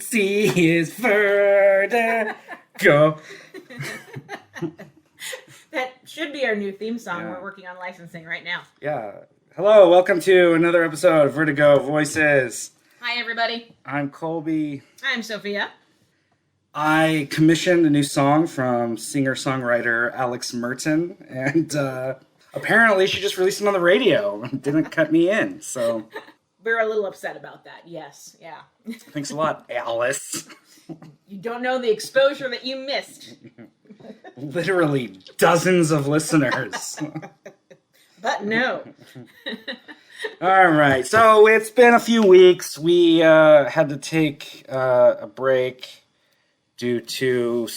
see is Vertigo. That should be our new theme song. Yeah. We're working on licensing right now. Yeah. Hello, welcome to another episode of Vertigo Voices. Hi, everybody. I'm Colby. I'm Sophia. I commissioned a new song from singer-songwriter Alex Merton, and apparently she just released it on the radio and didn't cut me in, so... We're a little upset about that, yes, yeah. Thanks a lot, Alice. You don't know the exposure that you missed. Literally dozens of listeners. But no. All right, so it's been a few weeks. We had to take a break due to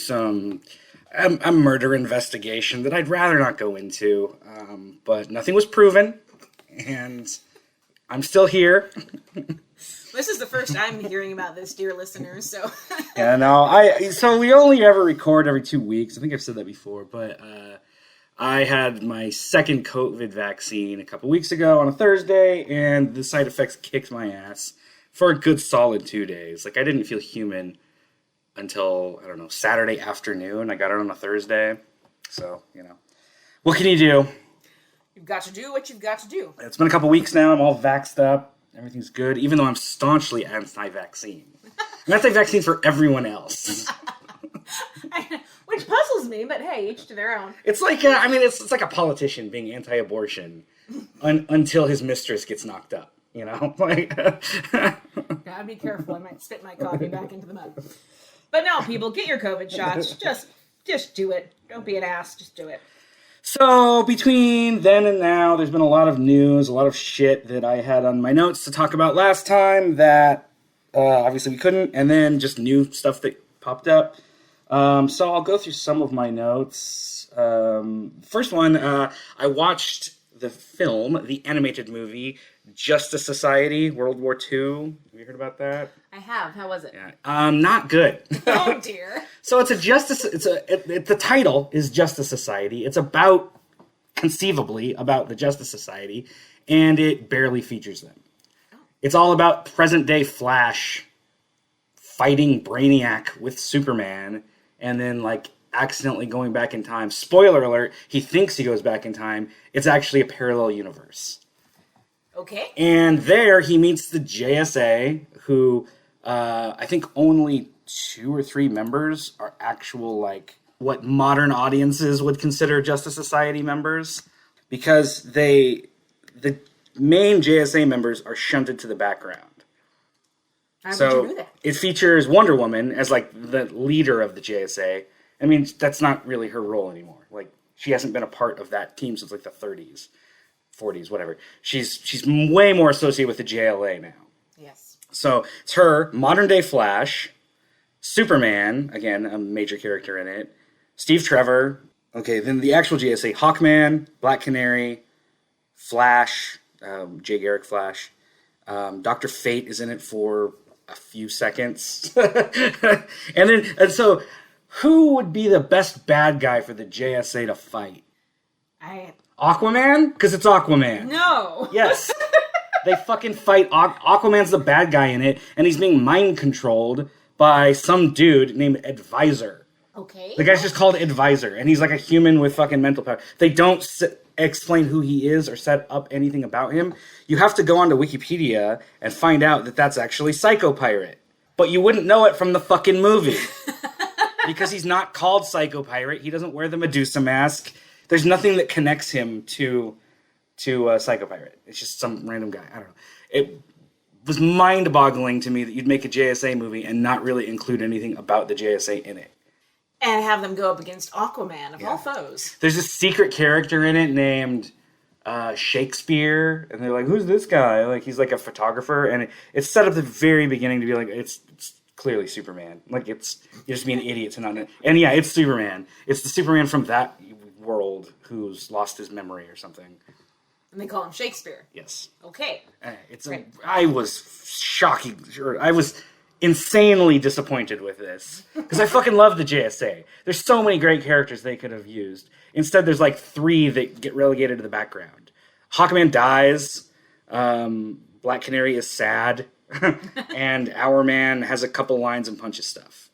a murder investigation that I'd rather not go into, but nothing was proven, and I'm still here. This is the first I'm hearing about this, dear listeners, so... Yeah, no, so we only ever record every 2 weeks. I think I've said that before, but I had my second COVID vaccine a couple weeks ago on a Thursday, and the side effects kicked my ass for a good solid 2 days. Like, I didn't feel human until, I don't know, Saturday afternoon. I got it on a Thursday, so, you know. What can you do? You've got to do what you've got to do. It's been a couple weeks now. I'm all vaxxed up. Everything's good, even though I'm staunchly anti-vaccine. I'm anti-vaccine for everyone else. Which puzzles me, but hey, each to their own. It's like, it's like a politician being anti-abortion until his mistress gets knocked up, you know? Like, Gotta be careful. I might spit my coffee back into the mud. But no, people, get your COVID shots. Just do it. Don't be an ass. Just do it. So, between then and now, there's been a lot of news, a lot of shit that I had on my notes to talk about last time that obviously we couldn't, and then just new stuff that popped up. So, I'll go through some of my notes. First one, I watched the film, the animated movie, Justice Society, World War II. Have you heard about that? I have. How was it? Yeah. Not good. Oh, dear. So the title is Justice Society. It's conceivably about the Justice Society, and it barely features them. Oh. It's all about present-day Flash fighting Brainiac with Superman, and then, like, accidentally going back in time. Spoiler alert, he thinks he goes back in time. It's actually a parallel universe. Okay. And there he meets the JSA, who I think only 2 or 3 members are actual, like, what modern audiences would consider Justice Society members. Because the main JSA members are shunted to the background. How would you do that? It features Wonder Woman as, like, the leader of the JSA. I mean, that's not really her role anymore. Like, she hasn't been a part of that team since, like, the 30s. 40s, whatever. She's way more associated with the JLA now. Yes. So it's her, modern day Flash, Superman, again, a major character in it, Steve Trevor, okay, then the actual JSA, Hawkman, Black Canary, Flash, Jay Garrick Flash, Dr. Fate is in it for a few seconds. and so who would be the best bad guy for the JSA to fight? Aquaman? Because it's Aquaman. No. Yes. They fucking fight. Aquaman's the bad guy in it, and he's being mind-controlled by some dude named Advisor. Okay. The guy's just called Advisor, and he's like a human with fucking mental power. They don't explain who he is or set up anything about him. You have to go onto Wikipedia and find out that that's actually Psycho Pirate. But you wouldn't know it from the fucking movie. Because he's not called Psycho Pirate. He doesn't wear the Medusa mask. There's nothing that connects him to Psycho Pirate. It's just some random guy. I don't know. It was mind-boggling to me that you'd make a JSA movie and not really include anything about the JSA in it. And have them go up against Aquaman of all foes. There's a secret character in it named Shakespeare, and they're like, who's this guy? Like, he's like a photographer, and it's set up at the very beginning to be like, it's clearly Superman. Like, you're just being an idiot to not know. And yeah, it's Superman. It's the Superman from that world who's lost his memory or something. And they call him Shakespeare. Yes. Okay. I was shocking. I was insanely disappointed with this because I fucking love the JSA. There's so many great characters they could have used. Instead, there's like 3 that get relegated to the background. Hawkman dies. Black Canary is sad. and Our Man has a couple lines and punches stuff.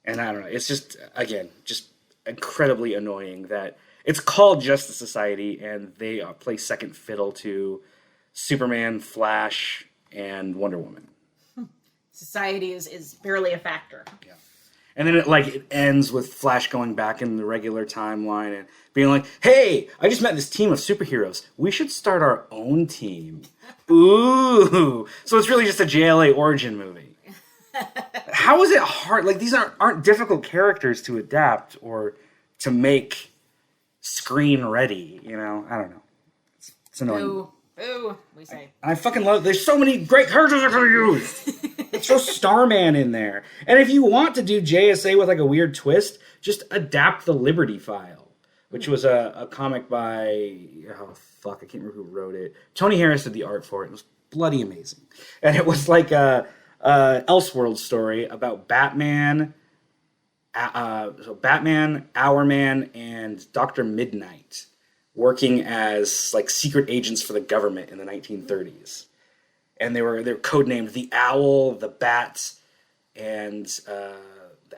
And I don't know, it's just, again, just incredibly annoying that it's called Justice Society and they play second fiddle to Superman, Flash, and Wonder Woman. Society is barely a factor. Yeah. And then it ends with Flash going back in the regular timeline and being like, hey, I just met this team of superheroes. We should start our own team. Ooh. So it's really just a JLA origin movie. How is it hard? Like, these aren't difficult characters to adapt or to make screen ready, you know? I don't know. It's annoying. Ooh, we say. I fucking love. There's so many great characters I could use. Throw Starman in there, and if you want to do JSA with like a weird twist, just adapt the Liberty File, which was a comic by I can't remember who wrote it. Tony Harris did the art for it. It was bloody amazing, and it was like a Elseworld story about Batman. So Batman, Our Man, and Dr. Midnight working as like secret agents for the government in the 1930s, and they're codenamed the Owl, the Bat, and the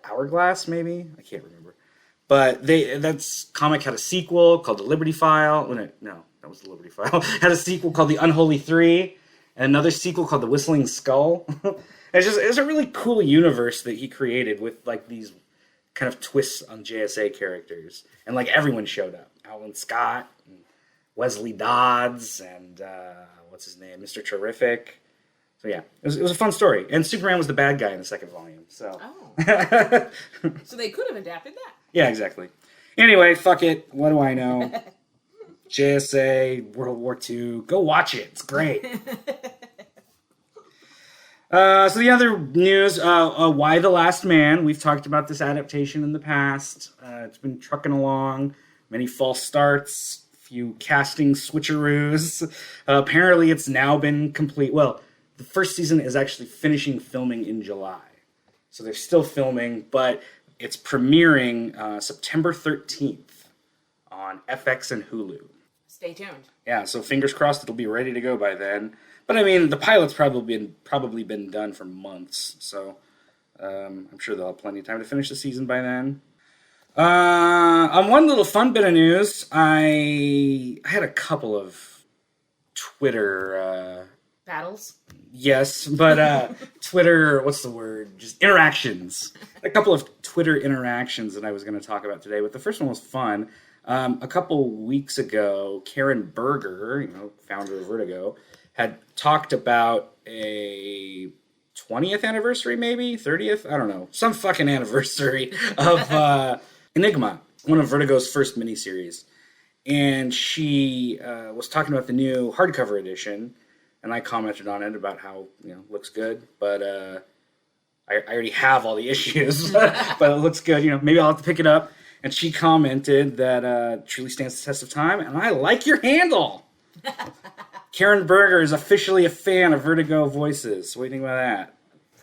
Hourglass. Maybe I can't remember, but that's comic had a sequel called the Liberty File. No, that was the Liberty File. Had a sequel called the Unholy Three, and another sequel called the Whistling Skull. It's a really cool universe that he created with like these kind of twists on JSA characters, and like everyone showed up. Alan Scott, and Wesley Dodds, and what's his name, Mr. Terrific. So yeah, it was a fun story. And Superman was the bad guy in the second volume. So So they could have adapted that. Yeah, exactly. Anyway, fuck it. What do I know? JSA, World War II. Go watch it. It's great. So the other news, Why the Last Man? We've talked about this adaptation in the past. It's been trucking along. Many false starts, few casting switcheroos. Apparently it's now been complete. Well, the first season is actually finishing filming in July. So they're still filming, but it's premiering September 13th on FX and Hulu. Stay tuned. Yeah, so fingers crossed it'll be ready to go by then. But I mean, the pilot's probably been done for months, so I'm sure they'll have plenty of time to finish the season by then. On one little fun bit of news, I had a couple of Twitter battles. Yes, but Twitter, what's the word? Just interactions. A couple of Twitter interactions that I was going to talk about today, but the first one was fun. A couple weeks ago, Karen Berger, founder of Vertigo, had talked about a 20th anniversary, maybe 30th, I don't know, some fucking anniversary of Enigma, one of Vertigo's first miniseries. And she was talking about the new hardcover edition, and I commented on it about how, looks good, but I already have all the issues, but it looks good, maybe I'll have to pick it up. And she commented that truly stands the test of time, and I like your handle. Karen Berger is officially a fan of Vertigo voices. What do you think about that?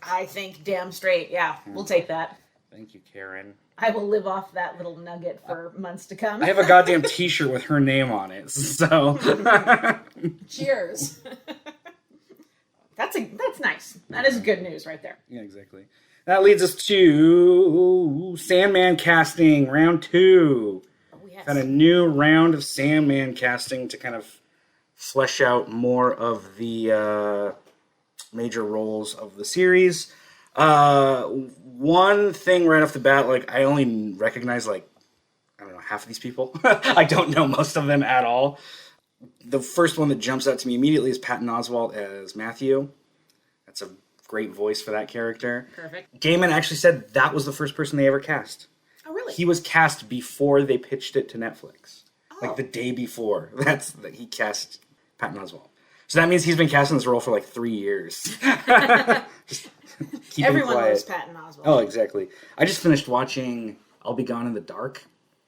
I think damn straight. Yeah, we'll take that. Thank you, Karen. I will live off that little nugget for months to come. I have a goddamn t-shirt with her name on it, so... Cheers. That's nice. That is good news right there. Yeah, exactly. That leads us to Sandman casting, round 2. Oh, yes. Got a new round of Sandman casting to kind of flesh out more of the major roles of the series. One thing right off the bat, I only recognize, half of these people. I don't know most of them at all. The first one that jumps out to me immediately is Patton Oswalt as Matthew. That's a great voice for that character. Perfect. Gaiman actually said that was the first person they ever cast. Oh, really? He was cast before they pitched it to Netflix. Oh. The day before. He cast Patton Oswalt. So that means he's been casting this role for 3 years. Just Everyone quiet. loves Patton Oswalt. Oh, exactly. I just finished watching I'll Be Gone in the Dark,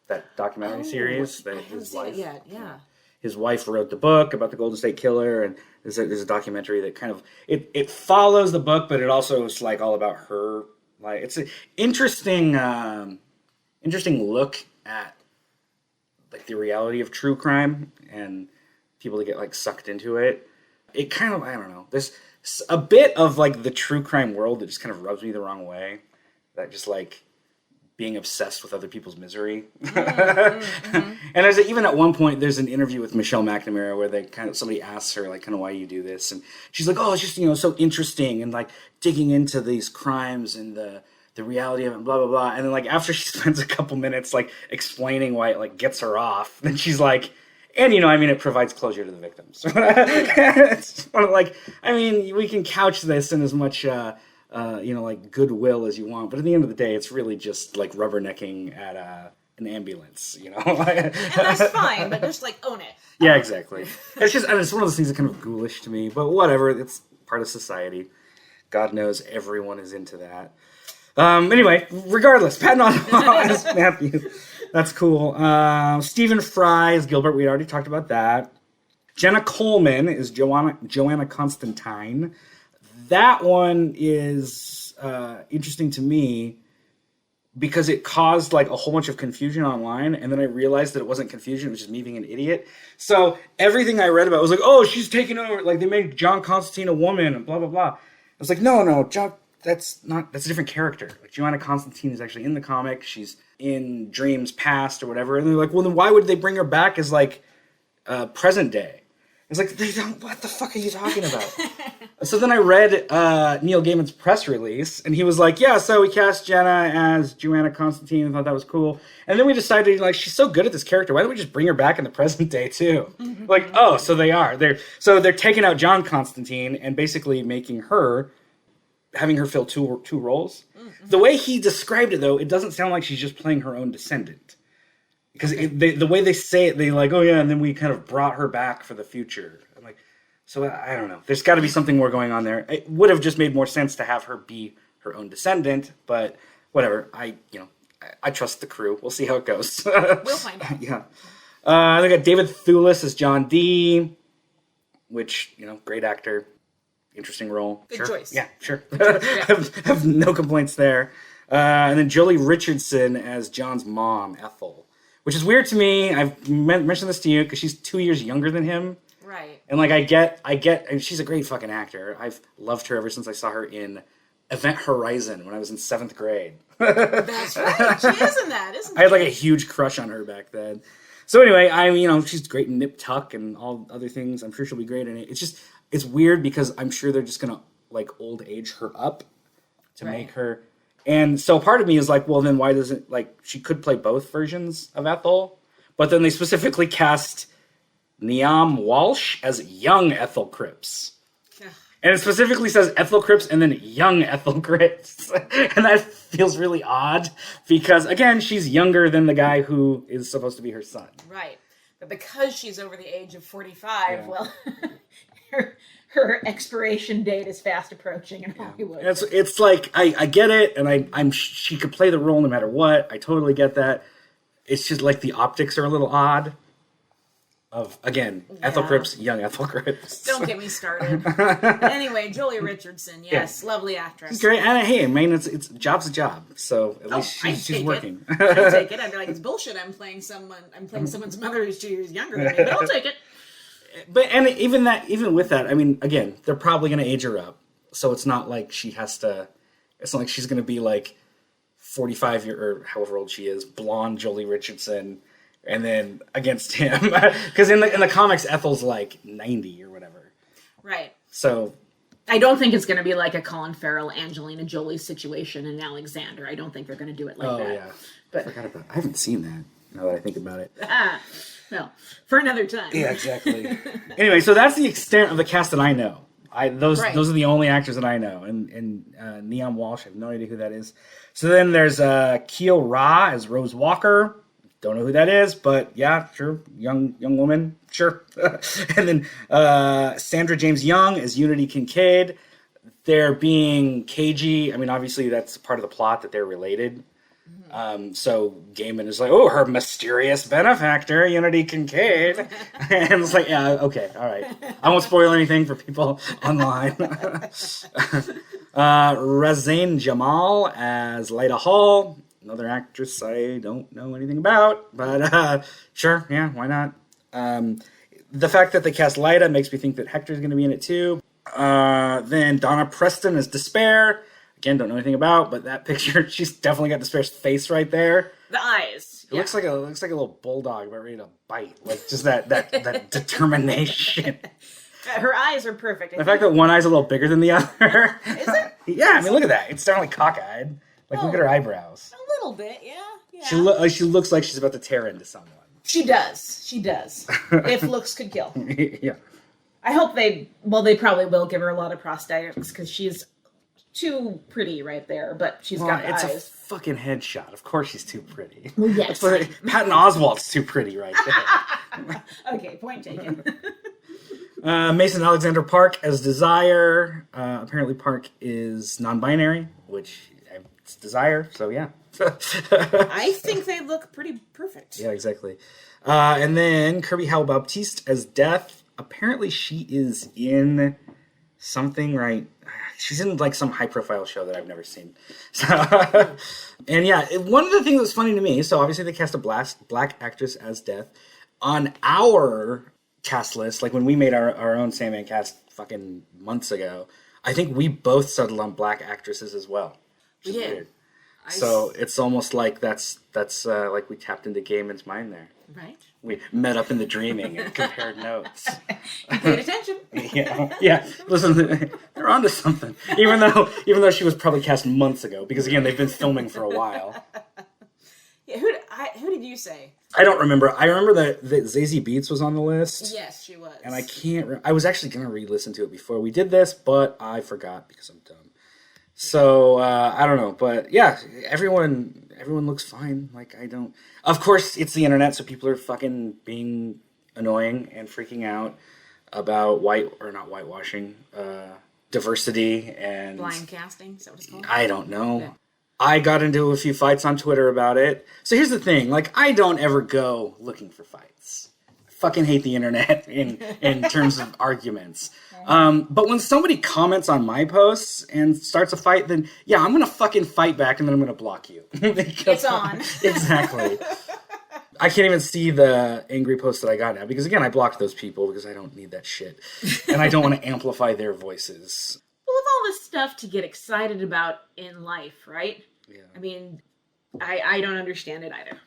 that documentary series. That I haven't seen it yet, yeah. His wife wrote the book about the Golden State Killer, and there's a documentary that kind of it follows the book, but it also is all about her. It's an interesting look at the reality of true crime and people that get sucked into it. It kind of, I don't know. There's a bit of like the true crime world that just kind of rubs me the wrong way. That just like being obsessed with other people's misery. And there's even at one point there's an interview with Michelle McNamara where somebody asks her like kind of why you do this, and she's like, oh, it's just so interesting and like digging into these crimes and the reality of it, and blah blah blah. And then like after she spends a couple minutes like explaining why it like gets her off, then she's like, and it provides closure to the victims. It's one of like, we can couch this in as much like goodwill as you want, but at the end of the day, it's really just like rubbernecking at an ambulance, And that's fine, but just like own it. Yeah, exactly. It's just, it's one of those things that kind of ghoulish to me, but whatever. It's part of society. God knows everyone is into that. Anyway, regardless, Patton Oswalt as Matthew. That's cool. Stephen Fry is Gilbert. We already talked about that. Jenna Coleman is Joanna Constantine. That one is interesting to me because it caused like a whole bunch of confusion online, and then I realized that it wasn't confusion, it was just me being an idiot. So everything I read about was like, oh, she's taking over, like they made John Constantine a woman and blah blah blah. I was like, no, John, that's a different character. Like Joanna Constantine is actually in the comic. She's in Dream's past or whatever. And they're like, well, then why would they bring her back as like present day? It's like, what the fuck are you talking about? So then I read Neil Gaiman's press release, and he was like, yeah, so we cast Jenna as Joanna Constantine and thought that was cool. And then we decided, like, she's so good at this character, why don't we just bring her back in the present day, too? Like, oh, so they are. They're taking out John Constantine and basically having her fill two roles. Mm-hmm. The way he described it, though, it doesn't sound like she's just playing her own descendant. Because the way they say it, they like, oh yeah, and then we kind of brought her back for the future. I'm like, so I don't know. There's got to be something more going on there. It would have just made more sense to have her be her own descendant, but whatever. I trust the crew. We'll see how it goes. We'll find out. Yeah. They got David Thewlis as John Dee, which great actor, interesting role. Good choice. Yeah, sure. have no complaints there. And then Jolie Richardson as John's mom, Ethel. Which is weird to me. I've mentioned this to you because she's 2 years younger than him. Right. And like I get, and she's a great fucking actor. I've loved her ever since I saw her in Event Horizon when I was in 7th grade. That's right. She is in that, isn't she? I had like a huge crush on her back then. So anyway, she's great in Nip Tuck and all other things. I'm sure she'll be great in it. It's weird because I'm sure they're just gonna like old age her up to make her. And so part of me is like, well, then why doesn't, like, she could play both versions of Ethel, but then they specifically cast Niamh Walsh as young Ethel Cripps. Yeah. And it specifically says Ethel Cripps and then young Ethel Cripps. And that feels really odd because, again, she's younger than the guy who is supposed to be her son. Right. But because she's over the age of 45, well, her expiration date is fast approaching in Hollywood. It's like I get it, and she could play the role no matter what. I totally get that. It's just like the optics are a little odd. Of again, Ethel Cripps, young Ethel Cripps. Don't get me started. Anyway, Jolie Richardson, yes, lovely actress. She's great, and hey, I mean, it's job's a job, so at least she's working. I'll take it. I'd be like, it's bullshit. I'm playing someone's mother who's 2 years younger than me, but I'll take it. But even with that, I mean, again, they're probably going to age her up, so it's not like she has to. It's not like she's going to be like 45 or however old she is, blonde Jolie Richardson, and then against him because in the comics, Ethel's like 90 or whatever. Right. So I don't think it's going to be like a Colin Farrell, Angelina Jolie situation in Alexander. I don't think they're going to do it like that. Oh yeah, but I forgot about. I haven't seen that. Now that I think about it. Well, for another time. Yeah, exactly. Anyway, so that's the extent of the cast that I know. Those are the only actors that I know. And Niamh Walsh, I have no idea who that is. So then there's Keel Ra as Rose Walker. Don't know who that is, but yeah, sure. Young woman, sure. And then Sandra James Young as Unity Kincaid. They're being cagey. I mean, obviously that's part of the plot that they're related. So Gaiman is like, oh, her mysterious benefactor, Unity Kincaid. And it's like, yeah, okay, all right. I won't spoil anything for people online. Razane Jamal as Lyda Hall, another actress I don't know anything about, but sure, yeah, why not? The fact that they cast Lyda makes me think that Hector's going to be in it too. Then Donna Preston as Despair. Again, don't know anything about, but that picture, she's definitely got Despair's face right there. The eyes. It looks like a little bulldog about ready to bite. Like just that determination. Her eyes are perfect. The fact that one eye's a little bigger than the other. Is it? Yeah, I mean, look at that. It's definitely cockeyed. Like, look at her eyebrows. A little bit, yeah. She looks like she's about to tear into someone. She does. If looks could kill. Yeah. I hope they probably will give her a lot of prosthetics because she's too pretty right there, but she's got the it's eyes. a fucking headshot. Of course she's too pretty. Well, yes. Patton Oswalt's too pretty right there. Okay, point taken. Mason Alexander Park as Desire. Apparently Park is non-binary, which it's Desire, so yeah. I think they look pretty perfect. Yeah, exactly. And then Kirby Howell Baptiste as Death. Apparently she is in something, right? She's in like some high-profile show that I've never seen. So, and yeah, one of the things that's funny to me, so obviously they cast a black actress as Death. On our cast list, like when we made our own Sandman cast fucking months ago, I think we both settled on black actresses as well. We did. Weird. So it's almost like that's like we tapped into Gaiman's mind there. Right. We met up in the dreaming and compared notes. You paid attention. Yeah. Listen, they're onto something. Even though she was probably cast months ago, because again they've been filming for a while. Yeah. Who did you say? I don't remember. I remember that Zazie Beetz was on the list. Yes, she was. And I can't. I was actually gonna re-listen to it before we did this, but I forgot because I'm dumb. So I don't know, but yeah, everyone looks fine. Like I don't. Of course, it's the internet, so people are fucking being annoying and freaking out about not whitewashing, diversity and blind casting. Is that what it's called? I don't know. Yeah. I got into a few fights on Twitter about it. So here's the thing: like I don't ever go looking for fights. I fucking hate the internet in terms of arguments. But when somebody comments on my posts and starts a fight, then yeah, I'm gonna fucking fight back and then I'm gonna block you. It's on. Exactly. I can't even see the angry posts that I got now because again, I blocked those people because I don't need that shit. And I don't want to amplify their voices. Well, with all this stuff to get excited about in life, right? Yeah. I mean, I don't understand it either.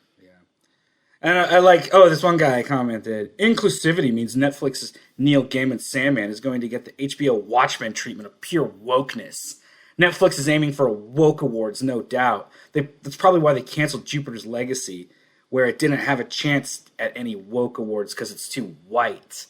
And I like, this one guy commented, inclusivity means Netflix's Neil Gaiman's Sandman is going to get the HBO Watchmen treatment of pure wokeness. Netflix is aiming for woke awards, no doubt. That's probably why they canceled Jupiter's Legacy, where it didn't have a chance at any woke awards because it's too white.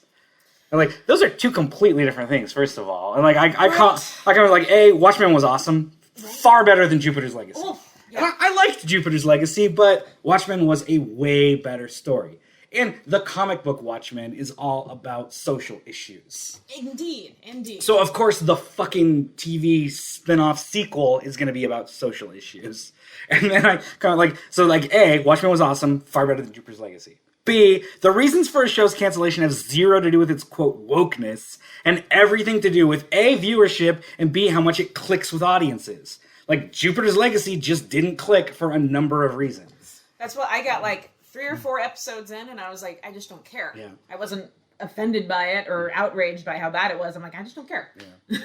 And like, those are two completely different things, first of all. And like, I kind of like, Watchmen was awesome. Far better than Jupiter's Legacy. Oh. Yeah. I liked Jupiter's Legacy, but Watchmen was a way better story. And the comic book Watchmen is all about social issues. Indeed. So, of course, the fucking TV spin-off sequel is going to be about social issues. And then I kind of like, so like, A, Watchmen was awesome, far better than Jupiter's Legacy. B, the reasons for a show's cancellation have zero to do with its, quote, wokeness, and everything to do with A, viewership, and B, how much it clicks with audiences. Like, Jupiter's Legacy just didn't click for a number of reasons. That's what I got, like, 3 or 4 episodes in, and I was like, I just don't care. Yeah. I wasn't offended by it or outraged by how bad it was. I'm like, I just don't care. Yeah.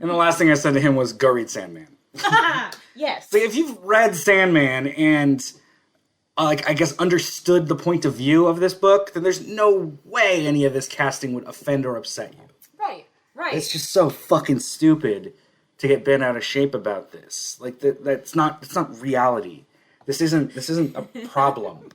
And the last thing I said to him was, go read Sandman. Yes. So if you've read Sandman and, I guess, understood the point of view of this book, then there's no way any of this casting would offend or upset you. Right. It's just so fucking stupid to get bent out of shape about this. Like it's not reality. This isn't a problem.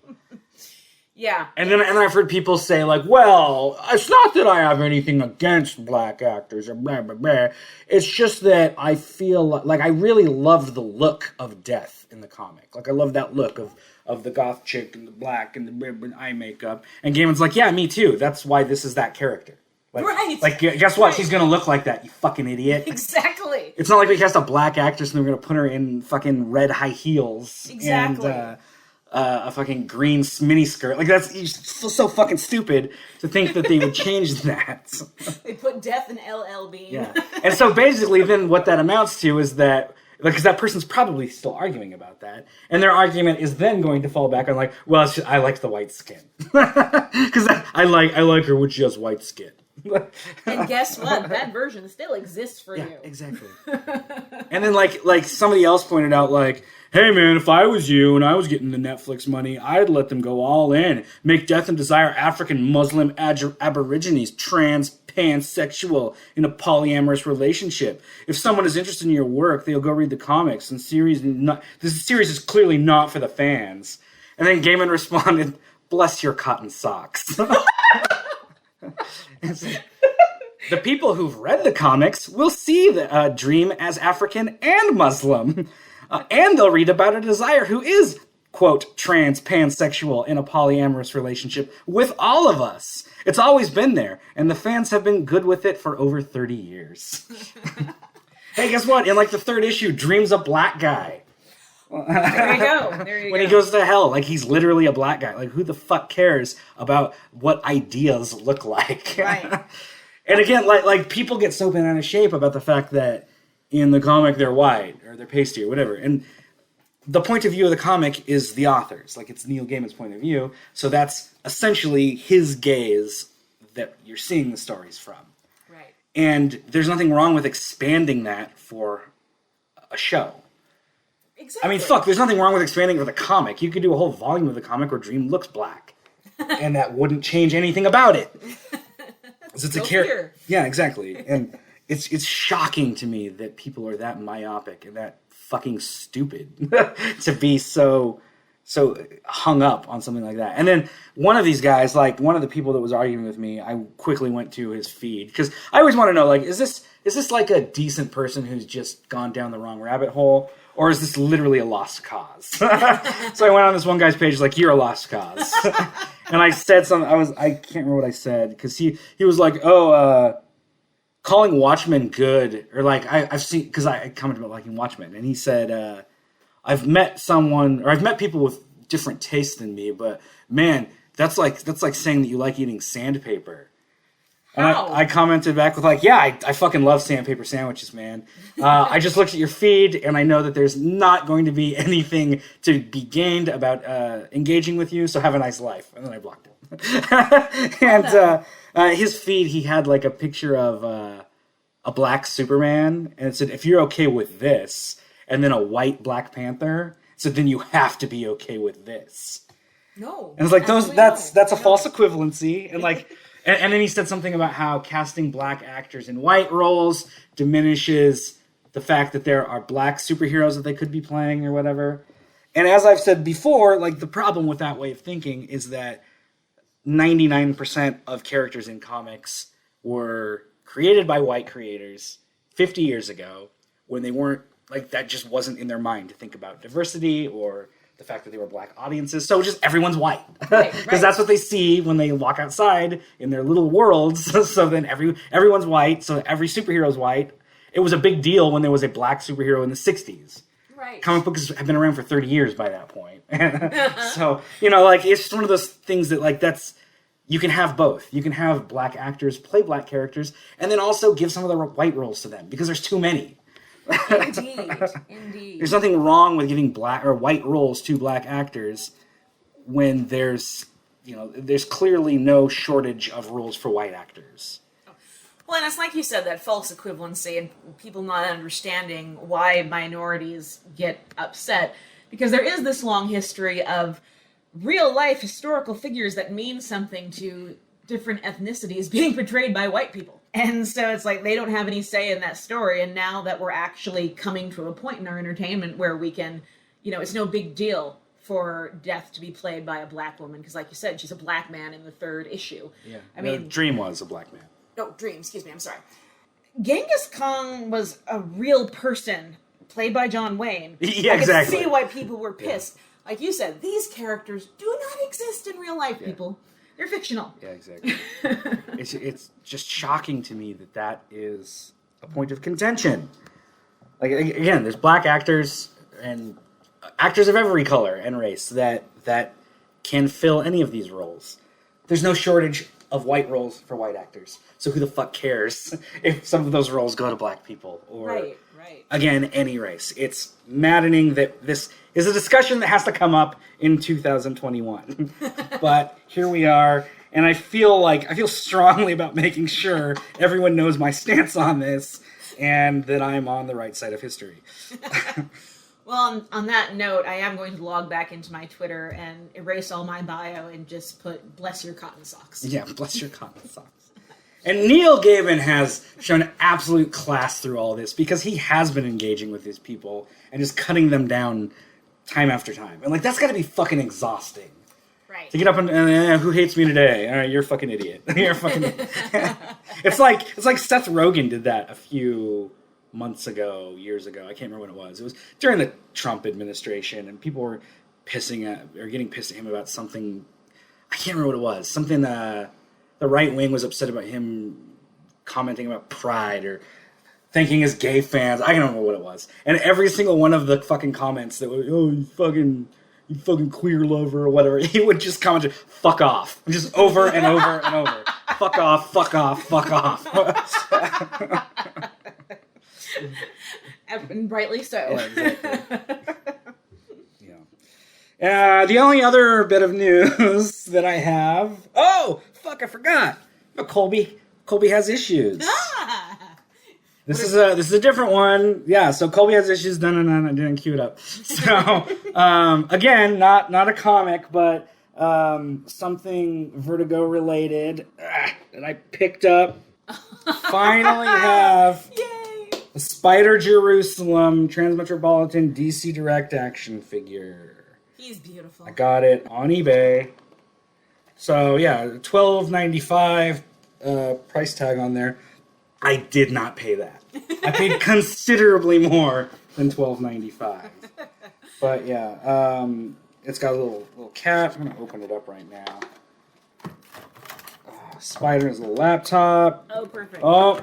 Yeah. And then I've heard people say like, well, it's not that I have anything against black actors or blah blah blah. It's just that I feel like I really love the look of Death in the comic. Like I love that look of the goth chick and the black and the eye makeup. And Gaiman's like, yeah, me too. That's why this is that character. Like, right. Like, guess what? Right. She's going to look like that, you fucking idiot. Exactly. It's not like we cast a black actress and we're going to put her in fucking red high heels. Exactly. And a fucking green miniskirt. Like, that's so fucking stupid to think that they would change that. They put Death in LL Bean. Yeah. And so basically then what that amounts to is that, because that person's probably still arguing about that, and their argument is then going to fall back on like, well, I like the white skin. Because I like her when she has white skin. And guess what? That version still exists for Yeah, you. exactly. And then like somebody else pointed out, like, hey man, if I was you and I was getting the Netflix money, I'd let them go all in, make Death and Desire African Muslim Aborigines trans pansexual in a polyamorous relationship. If someone is interested in your work, they'll go read the comics. And this series is clearly not for the fans. And then Gaiman responded, "Bless your cotton socks." The people who've read the comics will see the Dream as African and Muslim. And they'll read about a Desire who is, quote, trans pansexual in a polyamorous relationship with all of us. It's always been there, and the fans have been good with it for over 30 years. Hey, guess what? In like the third issue, Dream's a black guy. There you go. When he goes to hell, like he's literally a black guy. Like who the fuck cares about what ideas look like? Right. And again, like people get so bent out of shape about the fact that in the comic they're white or they're pasty or whatever. And the point of view of the comic is the author's. Like it's Neil Gaiman's point of view. So that's essentially his gaze that you're seeing the stories from. Right. And there's nothing wrong with expanding that for a show. Exactly. I mean, fuck, there's nothing wrong with expanding with a comic. You could do a whole volume of the comic where Dream looks black. And that wouldn't change anything about it. It's a character. Yeah, exactly. And it's shocking to me that people are that myopic and that fucking stupid to be so hung up on something like that. And then one of these guys, like one of the people that was arguing with me, I quickly went to his feed because I always want to know, like, is this like a decent person who's just gone down the wrong rabbit hole? Or is this literally a lost cause? So I went on this one guy's page, like, you're a lost cause. And I said something, I can't remember what I said, because he was like, calling Watchmen good, or like, I've seen, because I commented about liking Watchmen, and he said, I've met people with different tastes than me, but man, that's like saying that you like eating sandpaper. And I commented back with like, yeah, I fucking love sandpaper sandwiches, man. I just looked at your feed, and I know that there's not going to be anything to be gained about engaging with you, so have a nice life. And then I blocked him. And his feed, he had like a picture of a black Superman, and it said, if you're okay with this, and then a white Black Panther, so then you have to be okay with this. No. And it's like, that's a false equivalency, and like... And then he said something about how casting black actors in white roles diminishes the fact that there are black superheroes that they could be playing or whatever. And as I've said before, like the problem with that way of thinking is that 99% of characters in comics were created by white creators 50 years ago when they weren't, like that just wasn't in their mind to think about diversity or the fact that they were black audiences, so just everyone's white. Because that's what they see when they walk outside in their little worlds. So then everyone's white, so every superhero's white. It was a big deal when there was a black superhero in the 60s. Right. Comic books have been around for 30 years by that point. So, like, it's just one of those things that, like, you can have both. You can have black actors play black characters, and then also give some of the white roles to them, because there's too many. Indeed. There's nothing wrong with giving black or white roles to black actors when there's clearly no shortage of roles for white actors. Well, and it's like you said, that false equivalency and people not understanding why minorities get upset, because there is this long history of real-life historical figures that mean something to different ethnicities being portrayed by white people. And so it's like they don't have any say in that story, and now that we're actually coming to a point in our entertainment where we can, it's no big deal for Death to be played by a black woman, because like you said, she's a black man in the third issue. Yeah, I mean, Dream was a black man. No, Dream, excuse me, I'm sorry. Genghis Khan was a real person, played by John Wayne. Yeah, exactly. I could see why people were pissed. Yeah. Like you said, these characters do not exist in real life, people. They're fictional. Yeah, exactly. It's just shocking to me that is a point of contention. Like, again, there's black actors and actors of every color and race that can fill any of these roles. There's no shortage of white roles for white actors. So who the fuck cares if some of those roles go to black people or, right. Again, any race. It's maddening that this is a discussion that has to come up in 2021. But here we are, And I feel strongly about making sure everyone knows my stance on this and that I'm on the right side of history. Well, on that note, I am going to log back into my Twitter and erase all my bio and just put "bless your cotton socks." Yeah, bless your cotton socks. And Neil Gaiman has shown absolute class through all this because he has been engaging with these people and just cutting them down time after time. And, like, that's got to be fucking exhausting. Right. To get up and who hates me today? All right, you're a fucking idiot. You're a fucking idiot. It's like Seth Rogen did that a few months ago, years ago. I can't remember when it was. It was during the Trump administration, and people were getting pissed at him about something. I can't remember what it was. Something the right wing was upset about him commenting about pride or thanking his gay fans. I don't remember what it was. And every single one of the fucking comments that were, oh, you fucking queer lover or whatever, he would just comment, fuck off. Just over and over and over. Fuck off, fuck off, fuck off. And rightly so. Yeah, exactly. Yeah. The only other bit of news that I have... Oh, fuck, I forgot. Oh, Colby has issues. This is a different one. Yeah, so Colby has issues. No, I didn't cue it up. So, again, not a comic, but something Vertigo related that I picked up. Finally have Yay! a Spider Jerusalem Transmetropolitan DC Direct action figure. He's beautiful. I got it on eBay. So yeah, $12.95 price tag on there. I did not pay that. I paid considerably more than $12.95. But yeah, it's got a little cat. I'm gonna open it up right now. Spider's little laptop. Oh, perfect. Oh,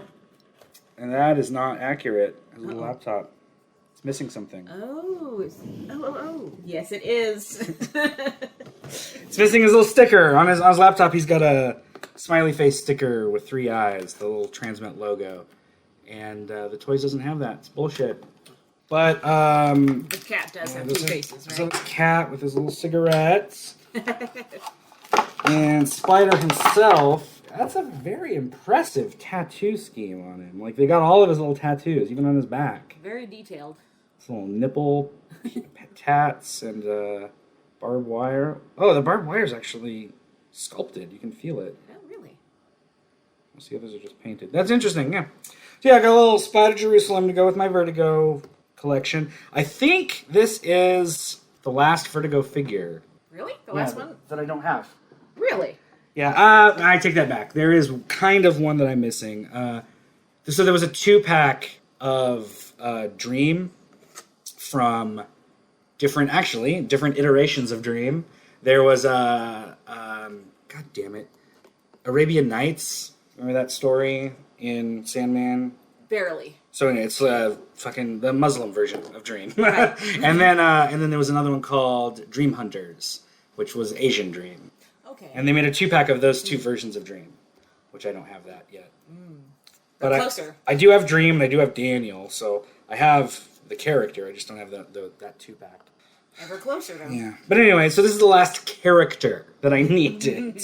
and that is not accurate. His little laptop. It's missing something. Oh. Yes, it is. It's missing his little sticker. On his laptop, he's got a smiley face sticker with 3 eyes, the little Transmet logo. And the Toys doesn't have that. It's bullshit. But, the cat does have 2 faces, right? So it's cat with his little cigarettes. And Spider himself, that's a very impressive tattoo scheme on him. Like, they got all of his little tattoos, even on his back. Very detailed. This little nipple tats and barbed wire. Oh, the barbed wire's actually sculpted. You can feel it. Oh, really? Most of the others are just painted. That's interesting, yeah. So yeah, I got a little Spider Jerusalem to go with my Vertigo collection. I think this is the last Vertigo figure. Really? The last one? That I don't have. Really? Yeah, I take that back. There is kind of one that I'm missing. So there was a 2-pack of Dream from different iterations of Dream. There was God damn it, Arabian Nights. Remember that story in Sandman? Barely. So anyway, it's fucking the Muslim version of Dream. Right. and then there was another one called Dream Hunters, which was Asian Dream. Okay. And they made a 2-pack of those 2 versions of Dream, which I don't have that yet. But closer. I do have Dream and I do have Daniel, so I have the character. I just don't have that 2-pack. Ever closer, though. Yeah. But anyway, so this is the last character that I needed.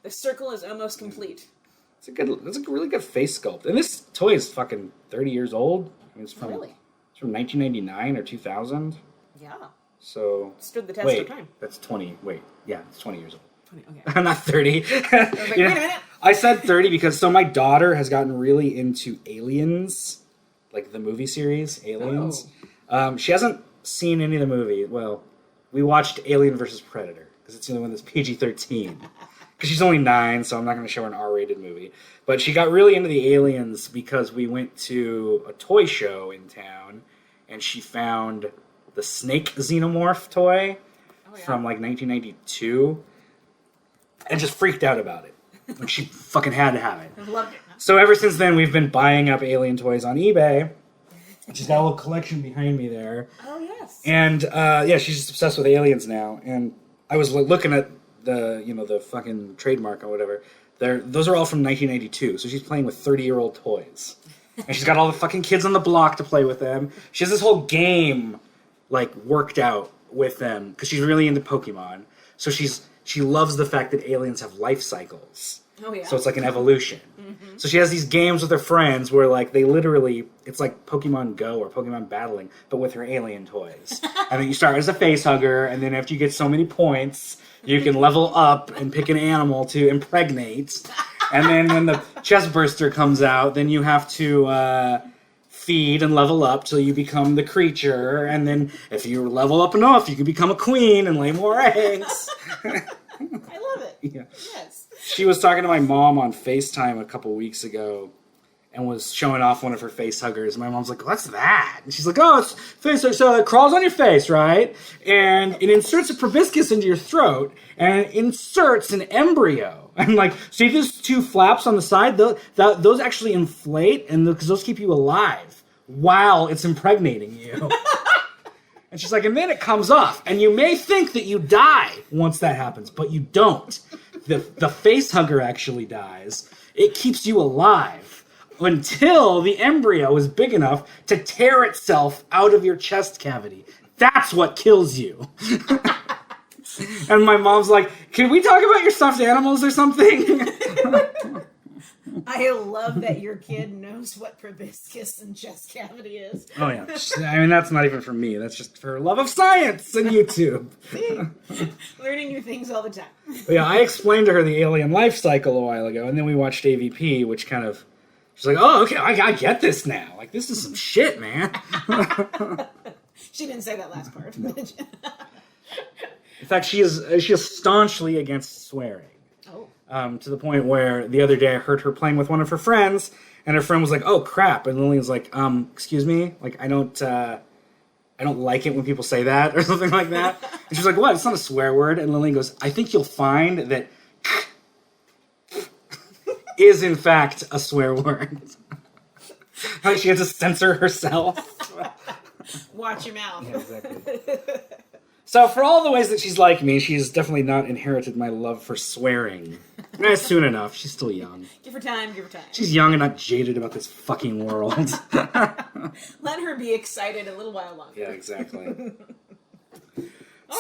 The circle is almost complete. It's a really good face sculpt. And this toy is fucking 30 years old. I mean, it's from 1999 or 2000. Yeah. So Stood the test of time. That's 20. Wait, yeah, it's 20 years old. 20, okay. I'm not 30. I was like, wait a minute. I said 30 because my daughter has gotten really into Aliens, like the movie series Aliens. Oh. She hasn't seen any of the movie. Well, we watched Alien vs. Predator because it's the only one that's PG-13. Because she's only 9, so I'm not going to show her an R-rated movie. But she got really into the Aliens because we went to a toy show in town, and she found the Snake Xenomorph toy from like 1992, and just freaked out about it. Like she fucking had to have it. I loved it. So ever since then, we've been buying up Alien toys on eBay. She's got a little collection behind me there. Oh, yes. And she's just obsessed with Aliens now. And I was looking at the fucking trademark or whatever. Those are all from 1982. So she's playing with 30-year-old toys. And she's got all the fucking kids on the block to play with them. She has this whole game, like, worked out with them. Because she's really into Pokemon. So she's she loves the fact that aliens have life cycles. Oh, yeah. So it's like an evolution. Mm-hmm. So she has these games with her friends where like they literally, it's like Pokemon Go or Pokemon Battling, but with her alien toys. And then you start as a face hugger, and then after you get so many points, you can level up and pick an animal to impregnate. And then when the chest burster comes out, then you have to feed and level up till you become the creature. And then if you level up enough, you can become a queen and lay more eggs. I love it. Yeah. Yes. She was talking to my mom on FaceTime a couple weeks ago and was showing off one of her face huggers. My mom's like, what's that? And she's like, oh, it's face hugger. So it crawls on your face, right? And it inserts a proboscis into your throat and it inserts an embryo. And like, see these two flaps on the side? Those actually inflate and because those keep you alive while it's impregnating you. And she's like, and then it comes off. And you may think that you die once that happens, but you don't. The face hugger actually dies. It keeps you alive until the embryo is big enough to tear itself out of your chest cavity. That's what kills you. And my mom's like, can we talk about your stuffed animals or something? I love that your kid knows what proboscis and chest cavity is. Oh, yeah. I mean, that's not even for me. That's just for love of science and YouTube. See? Learning new things all the time. But yeah, I explained to her the alien life cycle a while ago, and then we watched AVP, which kind of... She's like, oh, okay, I get this now. Like, this is some shit, man. She didn't say that last part. No. In fact, she is staunchly against swearing. Oh. To the point where the other day I heard her playing with one of her friends, and her friend was like, oh, crap. And Lillian's like, excuse me? Like, I don't like it when people say that, or something like that. And she's like, what? It's not a swear word. And Lillian goes, I think you'll find that is, in fact, a swear word. Like, she had to censor herself. Watch your mouth. Yeah, exactly. So for all the ways that she's like me, she's definitely not inherited my love for swearing. Soon enough. She's still young. Give her time, give her time. She's young and not jaded about this fucking world. Let her be excited a little while longer. Yeah, exactly.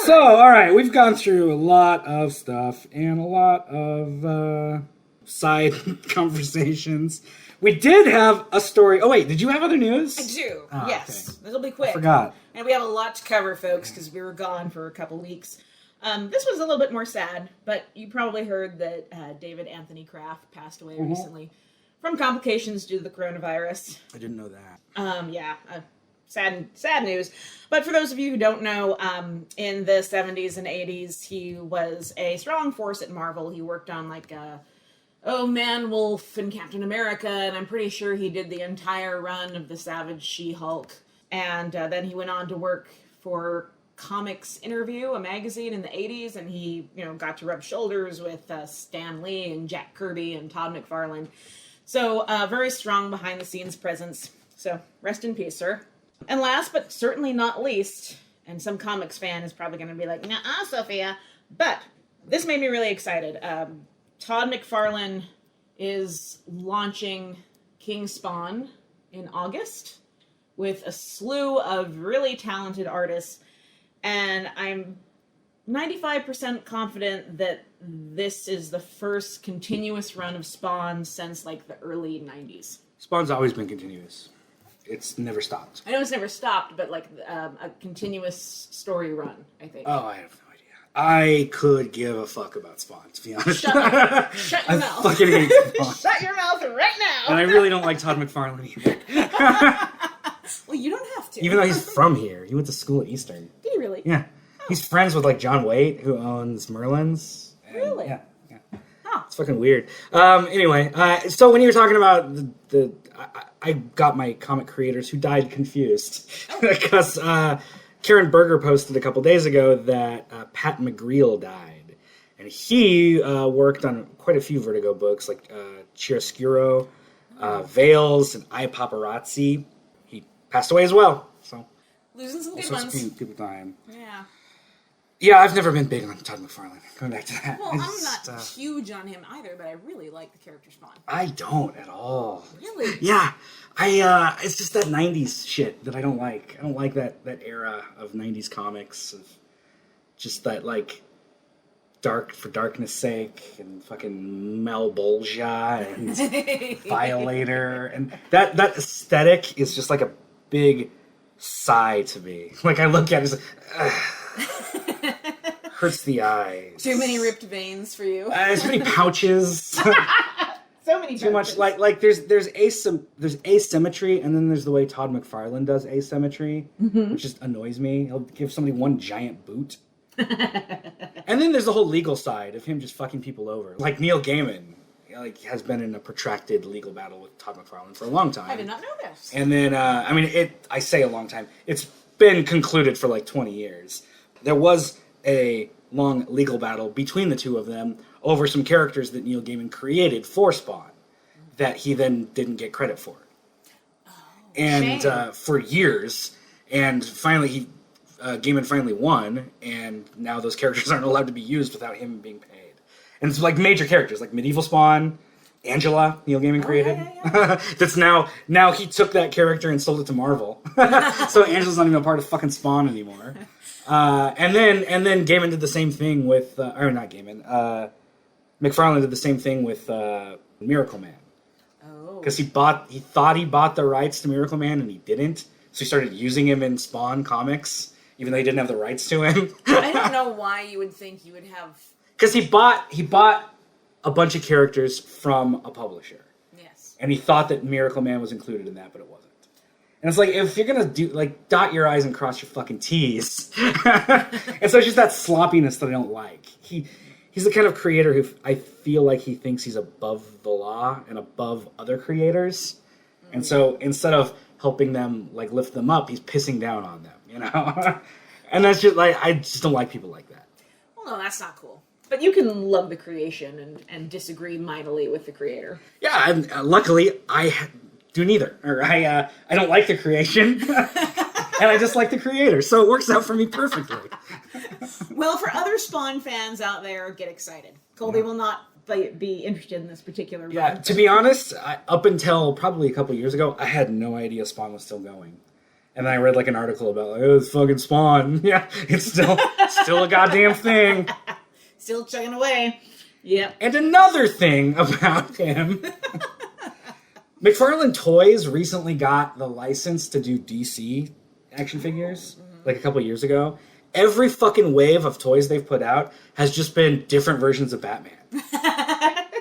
All right, we've gone through a lot of stuff and a lot of side conversations. We did have a story. Oh, wait, did you have other news? I do, yes. Okay. This will be quick. I forgot. And we have a lot to cover, folks, because we were gone for a couple weeks. This was a little bit more sad, but you probably heard that David Anthony Kraft passed away recently from complications due to the coronavirus. I didn't know that. Sad news. But for those of you who don't know, in the 70s and 80s, he was a strong force at Marvel. He worked on Man-Wolf and Captain America, and I'm pretty sure he did the entire run of the Savage She-Hulk. And then he went on to work for Comics Interview, a magazine in the 80s, and he, got to rub shoulders with Stan Lee and Jack Kirby and Todd McFarlane. So, very strong behind-the-scenes presence. So, rest in peace, sir. And last but certainly not least, and some comics fan is probably going to be like, "Nuh-uh, Sophia," but this made me really excited. Todd McFarlane is launching King Spawn in August with a slew of really talented artists, and I'm 95% confident that this is the first continuous run of Spawn since the early 90s. Spawn's always been continuous. It's never stopped. I know it's never stopped, but a continuous story run, I think. Oh, I have no idea. I could give a fuck about Spawn, to be honest. Shut up. Shut your mouth. I fucking hate Spawn. Shut your mouth right now. And I really don't like Todd McFarlane either. Well, you don't have to. Even though he's from here. He went to school at Eastern. Did he really? Yeah. Oh. He's friends with John Waite, who owns Merlin's. Really? Yeah. Huh. It's fucking weird. Anyway, so when you were talking about I got my comic creators who died confused. Because Karen Berger posted a couple days ago that Pat McGreal died. And he worked on quite a few Vertigo books, like Chiaroscuro, Veils, and I, Paparazzi. He passed away as well. So Losing some good also ones. people dying. Yeah. Yeah, I've never been big on Todd McFarlane. Going back to that. Well, I'm not huge on him either, but I really like the character Spawn. I don't at all. Really? Yeah. It's just that 90s shit that I don't like. I don't like that era of 90s comics. Of just that, For Darkness Sake and fucking Malbolgia and Violator. And that aesthetic is just like a big sigh to me. Like, I look at it, it's like, hurts the eyes. Too many ripped veins for you. There's many pouches. So many Too much. Like there's asymmetry, and then there's the way Todd McFarlane does asymmetry, which just annoys me. He'll give somebody one giant boot. And then there's the whole legal side of him just fucking people over. Like Neil Gaiman, has been in a protracted legal battle with Todd McFarlane for a long time. I did not know this. And then, I say a long time. It's been concluded for like 20 years. There was a long legal battle between the two of them over some characters that Neil Gaiman created for Spawn that he then didn't get credit for. And for years, and finally Gaiman finally won, and now those characters aren't allowed to be used without him being paid. And it's like major characters, like Medieval Spawn, Angela, Neil Gaiman created. Yeah. That's now he took that character and sold it to Marvel. So Angela's not even a part of fucking Spawn anymore. And then Gaiman did the same thing with, or not Gaiman, McFarlane did the same thing with Miracle Man. Because he thought he bought the rights to Miracle Man, and he didn't. So he started using him in Spawn comics, even though he didn't have the rights to him. I don't know why you would think you would have... Because he bought a bunch of characters from a publisher. Yes. And he thought that Miracle Man was included in that, but it wasn't. And it's like, if you're going to dot your I's and cross your fucking T's. And so it's just that sloppiness that I don't like. He's the kind of creator who I feel like he thinks he's above the law and above other creators. Mm-hmm. And so instead of helping them, lift them up, he's pissing down on them, And that's just, I just don't like people like that. Well, no, that's not cool. But you can love the creation and disagree mightily with the creator. Yeah, and luckily, I do neither. Or I don't like the creation, and I just like the creator. So it works out for me perfectly. Well, for other Spawn fans out there, get excited. Colby will not be interested in this particular run. Yeah, to be honest, up until probably a couple years ago, I had no idea Spawn was still going. And then I read an article about oh, it's fucking Spawn. Yeah, it's still a goddamn thing. Still chugging away. Yep. And another thing about him, McFarlane Toys recently got the license to do DC action figures, a couple years ago. Every fucking wave of toys they've put out has just been different versions of Batman.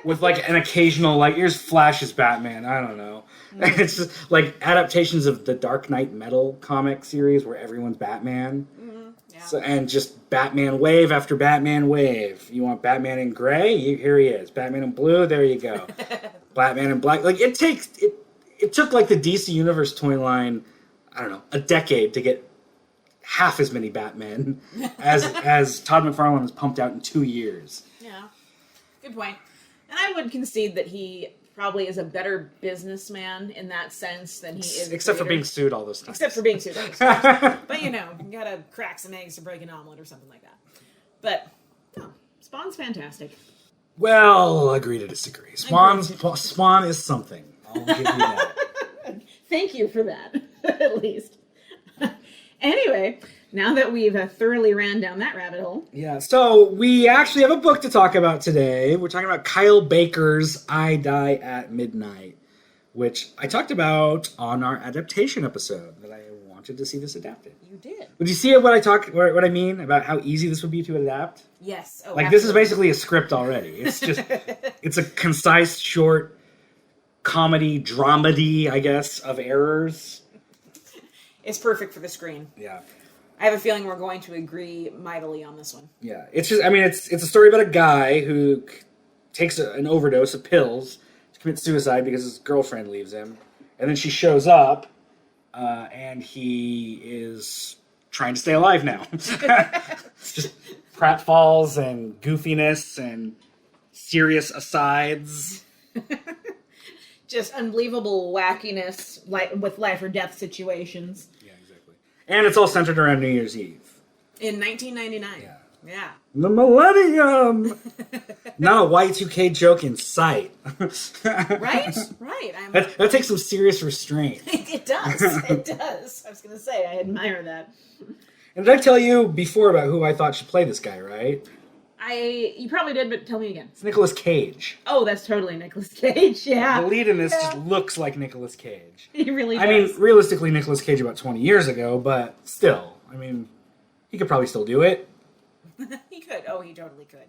With an occasional, here's Flash's Batman, I don't know. It's just adaptations of the Dark Knight Metal comic series where everyone's Batman. Yeah. So, and just Batman wave after Batman wave. You want Batman in gray? Here he is. Batman in blue? There you go. Batman in black. It took the DC Universe toy line, I don't know, a decade to get half as many Batmen as Todd McFarlane has pumped out in 2 years. Yeah. Good point. And I would concede that he probably is a better businessman in that sense than he is. Except for being sued all those times. Except for being sued. But you gotta crack some eggs to break an omelet or something like that. But no, Spawn's fantastic. Well, agree to disagree. Spawn is something. I'll give you that. Thank you for that, at least. Anyway, now that we've thoroughly ran down that rabbit hole. Yeah, so we actually have a book to talk about today. We're talking about Kyle Baker's I Die at Midnight, which I talked about on our adaptation episode, that I wanted to see this adapted. You did. Would you see what I mean about how easy this would be to adapt? Yes. Oh, this is basically a script already. It's just, it's a concise, short comedy, dramedy, I guess, of errors. It's perfect for the screen. Yeah. I have a feeling we're going to agree mightily on this one. Yeah. It's just, it's a story about a guy who takes an overdose of pills to commit suicide because his girlfriend leaves him. And then she shows up, and he is trying to stay alive now. Just pratfalls and goofiness and serious asides. Just unbelievable wackiness with life or death situations. Yeah, exactly. And it's all centered around New Year's Eve. In 1999. Yeah. The millennium! Not a Y2K joke in sight. Right? That takes some serious restraint. It does. It does. I was going to say, I admire that. And did I tell you before about who I thought should play this guy, right? You probably did, but tell me again. It's Nicolas Cage. Oh, that's totally Nicolas Cage, yeah. The lead in this just looks like Nicolas Cage. He really does. I mean, realistically, Nicolas Cage about 20 years ago, but still, I mean, he could probably still do it. He could. Oh, he totally could.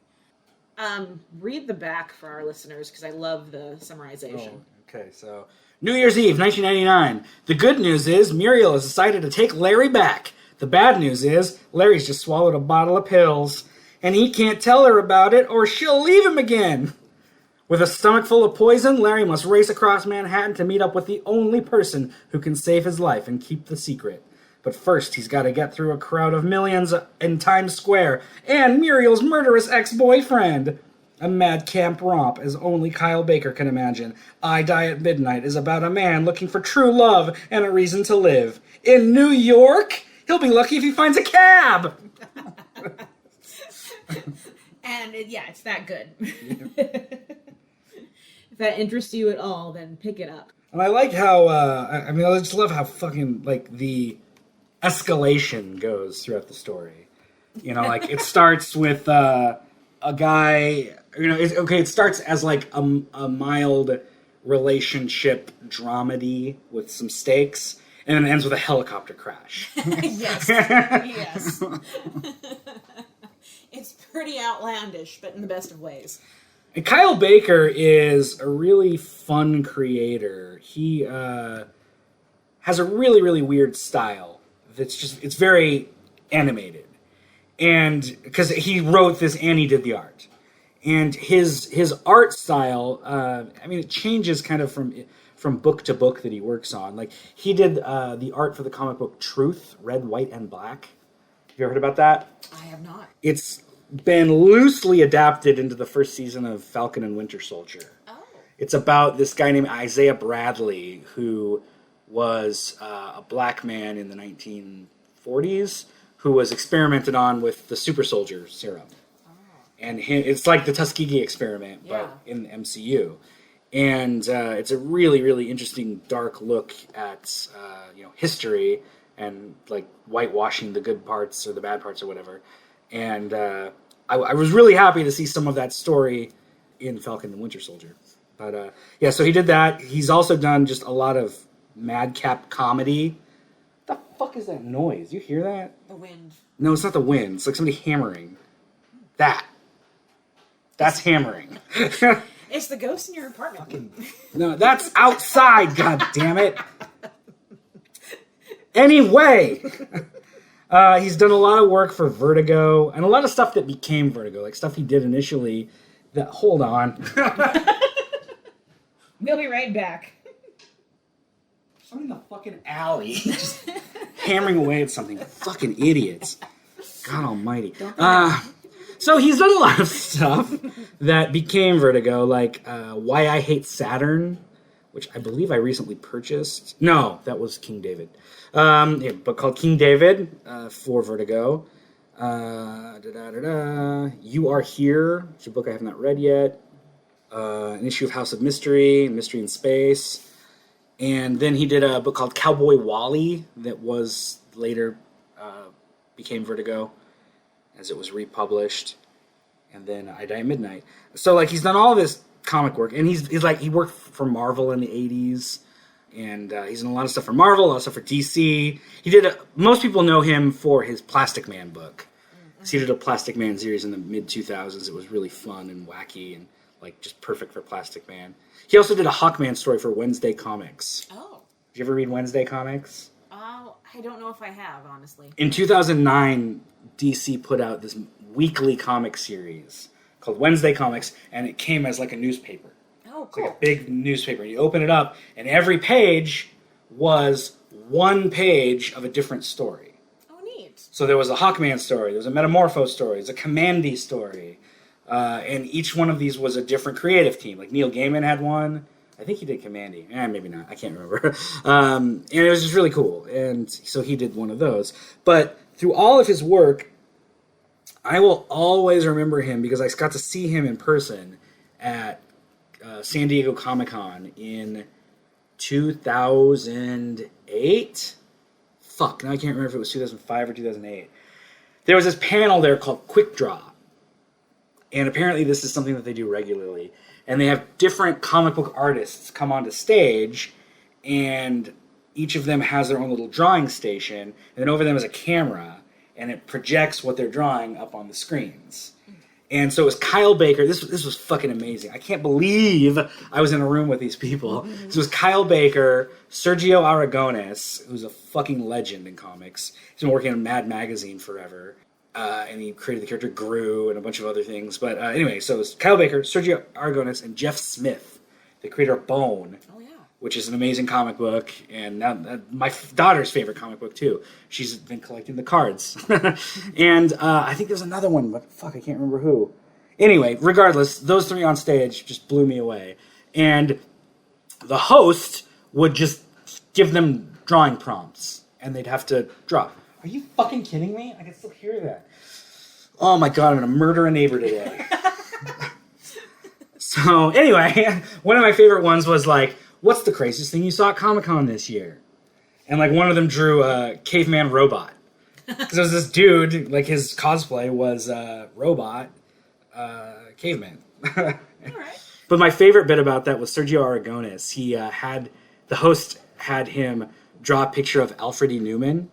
Read the back for our listeners, because I love the summarization. Oh, okay, so New Year's Eve, 1999. The good news is Muriel has decided to take Larry back. The bad news is Larry's just swallowed a bottle of pills, and he can't tell her about it or she'll leave him again. With a stomach full of poison, Larry must race across Manhattan to meet up with the only person who can save his life and keep the secret. But first, he's got to get through a crowd of millions in Times Square and Muriel's murderous ex-boyfriend. A madcap romp as only Kyle Baker can imagine. I Die at Midnight is about a man looking for true love and a reason to live. In New York, he'll be lucky if he finds a cab. And yeah, it's that good. If that interests you at all, then pick it up. And I like how, I just love how fucking, like, the escalation goes throughout the story. You know, like, it starts with a guy, you know, it starts as, like, a mild relationship dramedy with some stakes, and then it ends with a helicopter crash. Yes, yes. It's pretty outlandish, but in the best of ways. And Kyle Baker is a really fun creator. He has a really, really weird style. It's very animated. And because he wrote this and he did the art. And his art style, it changes kind of from book to book that he works on. Like, he did the art for the comic book Truth, Red, White, and Black. Have you ever heard about that? I have not. It's been loosely adapted into the first season of Falcon and Winter Soldier. Oh. It's about this guy named Isaiah Bradley, who was a black man in the 1940s who was experimented on with the super soldier serum. Oh. And it's like the Tuskegee experiment, but in the MCU. And it's a really, really interesting, dark look at history and like whitewashing the good parts or the bad parts or whatever. And I was really happy to see some of that story in Falcon and Winter Soldier. But so he did that. He's also done just a lot of madcap comedy. What the fuck is that noise? You hear that? The wind. No, it's not the wind. It's like somebody hammering. That's hammering. It's the ghost in your apartment. No, that's outside, god damn it. Anyway. He's done a lot of work for Vertigo, and a lot of stuff that became Vertigo, like stuff he did initially. Hold on. We'll be right back. Someone in the fucking alley just hammering away at something. Fucking idiots. God almighty. So he's done a lot of stuff that became Vertigo, like Why I Hate Saturn, which I believe I recently purchased. No, that was King David. A book called King David for Vertigo. You Are Here, which is a book I have not read yet. An issue of House of Mystery, Mystery in Space. And then he did a book called Cowboy Wally that was later became Vertigo as it was republished. And then I Die at Midnight. So like he's done all this comic work, and he's like he worked for Marvel in the 80s. And he's done a lot of stuff for Marvel, a lot of stuff for DC. He did most people know him for his Plastic Man book. Mm-hmm. So he did a Plastic Man series in the mid-2000s. It was really fun and wacky and like just perfect for Plastic Man. He also did a Hawkman story for Wednesday Comics. Oh. Did you ever read Wednesday Comics? Oh, I don't know if I have, honestly. In 2009, DC put out this weekly comic series called Wednesday Comics, and it came as like a newspaper. Oh, It's cool. like a big newspaper. You open it up, and every page was one page of a different story. Oh, neat. So there was a Hawkman story, there was a Metamorpho story, there's a Commandy story, and each one of these was a different creative team. Like Neil Gaiman had one. I think he did Commandy. Maybe not. I can't remember. And it was just really cool. And so he did one of those. But through all of his work, I will always remember him because I got to see him in person at San Diego Comic-Con in 2008. Fuck, now I can't remember if it was 2005 or 2008. There was this panel there called Quick Draw. And apparently this is something that they do regularly. And they have different comic book artists come onto stage, and each of them has their own little drawing station, and then over them is a camera, and it projects what they're drawing up on the screens. And so it was Kyle Baker. This was fucking amazing. I can't believe I was in a room with these people. This was Kyle Baker, Sergio Aragones, who's a fucking legend in comics. He's been working on Mad Magazine forever. And he created the character Gru and a bunch of other things. But anyway, so it was Kyle Baker, Sergio Aragones, and Jeff Smith, the creator of Bone. Oh, yeah. Which is an amazing comic book, and now, my daughter's favorite comic book, too. She's been collecting the cards. And I think there's another one, but fuck, I can't remember who. Anyway, regardless, those three on stage just blew me away. And the host would just give them drawing prompts, and they'd have to draw. Are you fucking kidding me? I can still hear that. Oh my god, I'm gonna murder a neighbor today. So, anyway, one of my favorite ones was like, what's the craziest thing you saw at Comic-Con this year? And like one of them drew a caveman robot. Because there was this dude, like his cosplay was robot caveman. All right. But my favorite bit about that was Sergio Aragones. He the host had him draw a picture of Alfred E. Newman.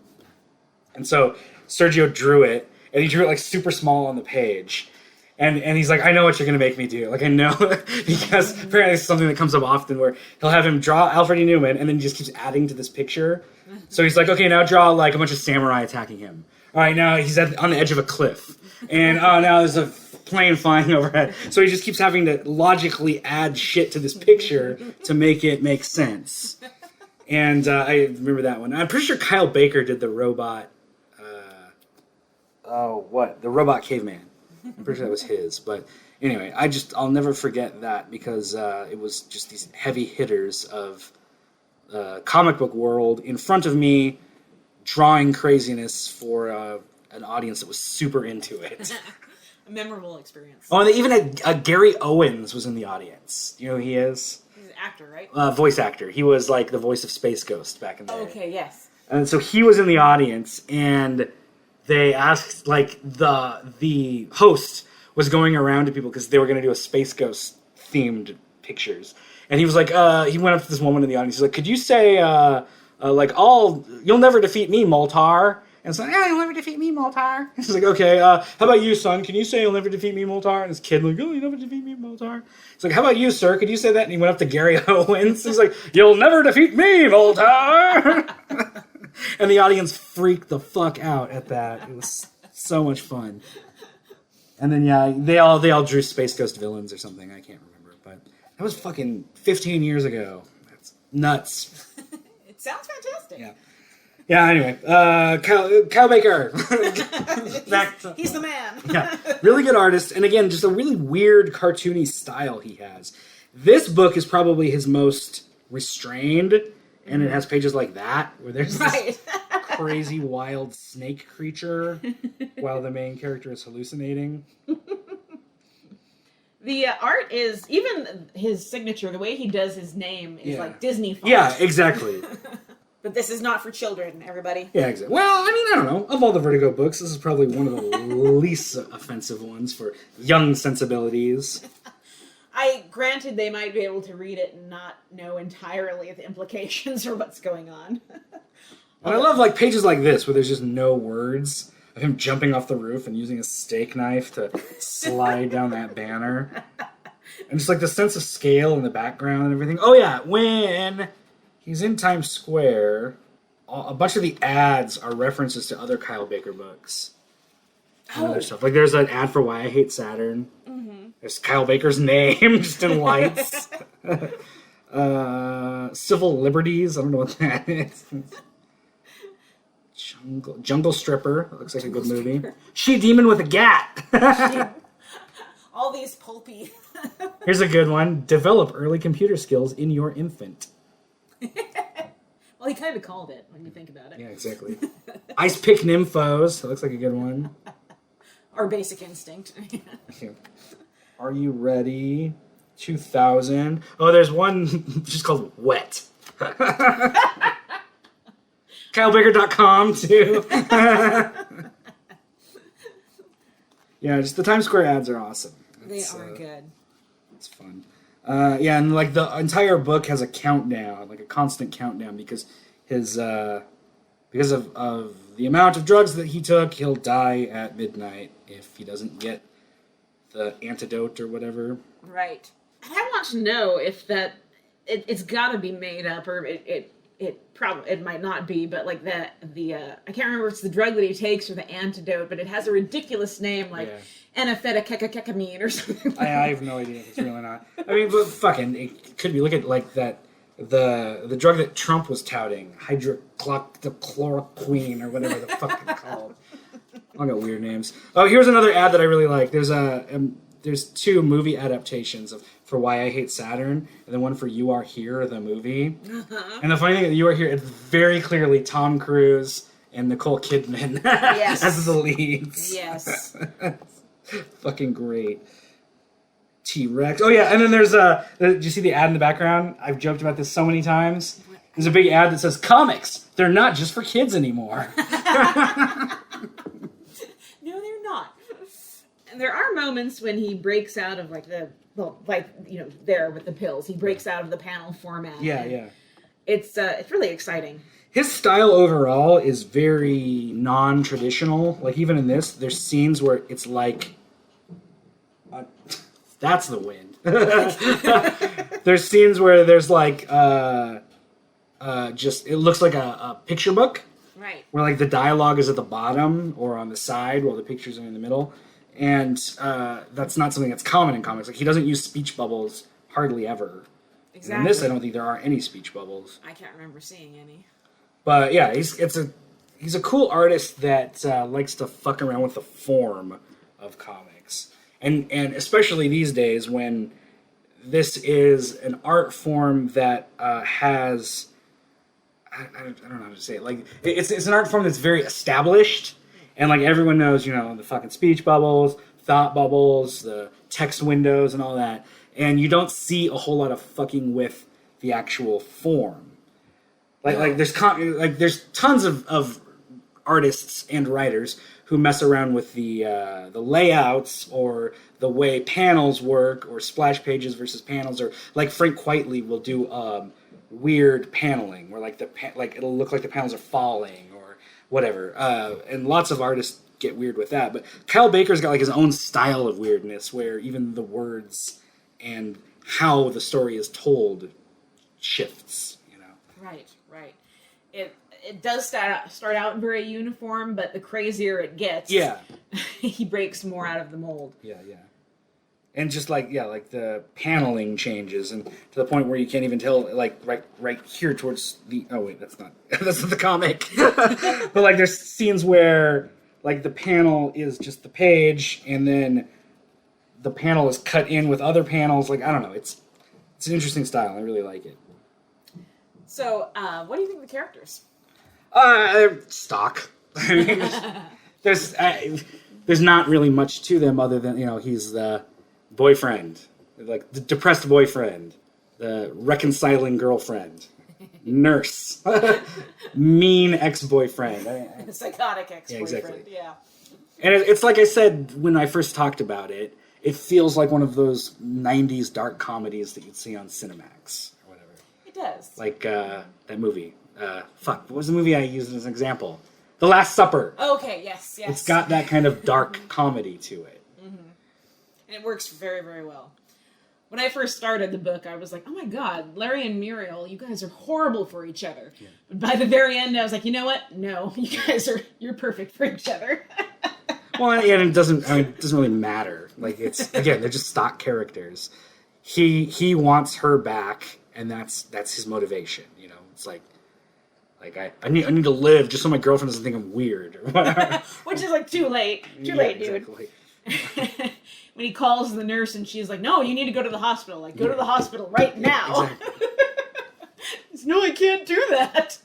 And so Sergio drew it, and he drew it like super small on the page. And he's like, I know what you're going to make me do. Like, I know, because apparently it's something that comes up often where he'll have him draw Alfred E. Newman, and then he just keeps adding to this picture. So he's like, okay, now draw like a bunch of samurai attacking him. All right, now he's on the edge of a cliff. And now there's a plane flying overhead. So he just keeps having to logically add shit to this picture to make it make sense. And I remember that one. I'm pretty sure Kyle Baker did the robot. The robot caveman. I'm pretty sure that was his. But anyway, I'll never forget that because it was just these heavy hitters of comic book world in front of me, drawing craziness for an audience that was super into it. A memorable experience. Oh, and they even had Gary Owens was in the audience. You know who he is? He's an actor, right? Voice actor. He was like the voice of Space Ghost back in the day. Okay, yes. And so he was in the audience, and they asked, like, the host was going around to people because they were going to do a Space Ghost themed pictures. And he was like, he went up to this woman in the audience. He's like, could you say, you'll never defeat me, Moltar? And it's like, yeah, you'll never defeat me, Moltar. He's like, okay, how about you, son? Can you say you'll never defeat me, Moltar? And this kid like, oh, you'll never defeat me, Moltar. He's like, how about you, sir? Could you say that? And he went up to Gary Owens. He's like, you'll never defeat me, Moltar. And the audience freaked the fuck out at that. It was so much fun. And then, yeah, they all drew Space Ghost villains or something. I can't remember. But that was fucking 15 years ago. That's nuts. It sounds fantastic. Yeah. Yeah, anyway. Kyle Baker. He's the man. Yeah. Really good artist. And again, just a really weird, cartoony style he has. This book is probably his most restrained. And it has pages like that, where there's this crazy, wild snake creature while the main character is hallucinating. The art is, even his signature, the way he does his name is like Disney font. Yeah, exactly. But this is not for children, everybody. Yeah, exactly. Well, I mean, I don't know. Of all the Vertigo books, this is probably one of the least offensive ones for young sensibilities. Granted, they might be able to read it and not know entirely the implications or what's going on. And I love like pages like this where there's just no words of him jumping off the roof and using a steak knife to slide down that banner. And just like the sense of scale in the background and everything. Oh yeah, when he's in Times Square, a bunch of the ads are references to other Kyle Baker books. And other stuff. Like there's an ad for Why I Hate Saturn. Mm-hmm. There's Kyle Baker's name just in lights. Civil Liberties. I don't know what that is. Jungle Stripper. That looks like a good movie. She Demon with a Gat. All these pulpy. Here's a good one. Develop early computer skills in your infant. Well, he kind of called it when you think about it. Yeah, exactly. Ice Pick Nymphos. That looks like a good one. Or Basic Instinct. Are you ready? 2000. Oh, there's one just called Wet. KyleBaker.com, too. Yeah, just the Times Square ads are awesome. They are good. It's fun. Yeah, and like the entire book has a countdown, like a constant countdown, because because of the amount of drugs that he took, he'll die at midnight if he doesn't get the antidote or whatever. Right. I want to know if that it's got to be made up, or it might not be, but like the I can't remember if it's the drug that he takes or the antidote, but it has a ridiculous name like amphetamine or something. I have no idea if it's real or not. I mean, but fucking, it could be. Look at like that the drug that Trump was touting, hydroxychloroquine or whatever the fuck it's called. I got weird names. Oh, here's another ad that I really like. There's two movie adaptations for Why I Hate Saturn, and then one for You Are Here, the movie. Uh-huh. And the funny thing is, You Are Here, it's very clearly Tom Cruise and Nicole Kidman as the leads. Yes. Fucking great. T-Rex. Oh yeah, and then there's did you see the ad in the background? I've joked about this so many times. There's a big ad that says, "Comics, they're not just for kids anymore." No, they're not. And there are moments when he breaks out of like there with the pills. He breaks out of the panel format. Yeah. It's really exciting. His style overall is very non-traditional. Like even in this, there's scenes where it's like, that's the wind. There's scenes where there's like, just it looks like a picture book. Right. Where like the dialogue is at the bottom or on the side while the pictures are in the middle. And that's not something that's common in comics. Like he doesn't use speech bubbles hardly ever. Exactly. And in this, I don't think there are any speech bubbles. I can't remember seeing any. But yeah, he's a cool artist that likes to fuck around with the form of comics, and especially these days when this is an art form that has I don't know how to say it. Like it's an art form that's very established. And like everyone knows, the fucking speech bubbles, thought bubbles, the text windows, and all that. And you don't see a whole lot of fucking with the actual form. Like there's tons of artists and writers who mess around with the layouts or the way panels work or splash pages versus panels, or like Frank Quitely will do weird paneling where like it'll look like the panels are falling. Whatever, and lots of artists get weird with that. But Kyle Baker's got like his own style of weirdness, where even the words and how the story is told shifts. Right. It does start out very uniform, but the crazier it gets, he breaks more out of the mold. Yeah. And just like the paneling changes, and to the point where you can't even tell, like right here towards the. Oh wait, that's not the comic. But like there's scenes where like the panel is just the page, and then the panel is cut in with other panels. Like I don't know, it's an interesting style. I really like it. So, what do you think of the characters? Stock. I mean, there's not really much to them other than he's the boyfriend, like the depressed boyfriend, the reconciling girlfriend, nurse, mean ex-boyfriend, psychotic ex-boyfriend. Yeah, exactly. Yeah. And it's like I said when I first talked about it. It feels like one of those '90s dark comedies that you'd see on Cinemax or whatever. It does. Like that movie. What was the movie I used as an example? The Last Supper. Okay. Yes. It's got that kind of dark comedy to it. And it works very, very well. When I first started the book, I was like, oh my god, Larry and Muriel, you guys are horrible for each other. Yeah. But by the very end, I was like, you know what? No, you're perfect for each other. Well, and it doesn't really matter. Like they're just stock characters. He wants her back, and that's his motivation. It's like I need to live just so my girlfriend doesn't think I'm weird. Which is like too late. Too late, dude. Exactly. When he calls the nurse and she's like, no, you need to go to the hospital. Like, go to the hospital right now. Exactly. No, I can't do that.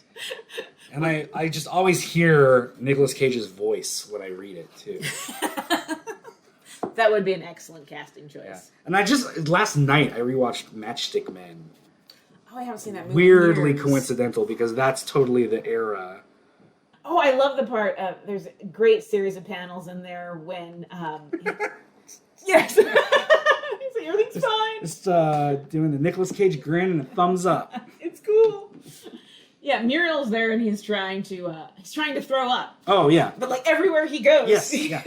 And I just always hear Nicolas Cage's voice when I read it, too. That would be an excellent casting choice. Yeah. And last night, I rewatched Matchstick Men. Oh, I haven't seen that movie. Weirdly coincidental, because that's totally the era. Oh, I love the part of, there's a great series of panels in there when, yes. Everything's fine. Just doing the Nicolas Cage grin and a thumbs up. It's cool. Yeah, Muriel's there and he's trying to throw up. Oh, yeah. But like everywhere he goes, Yes, yeah.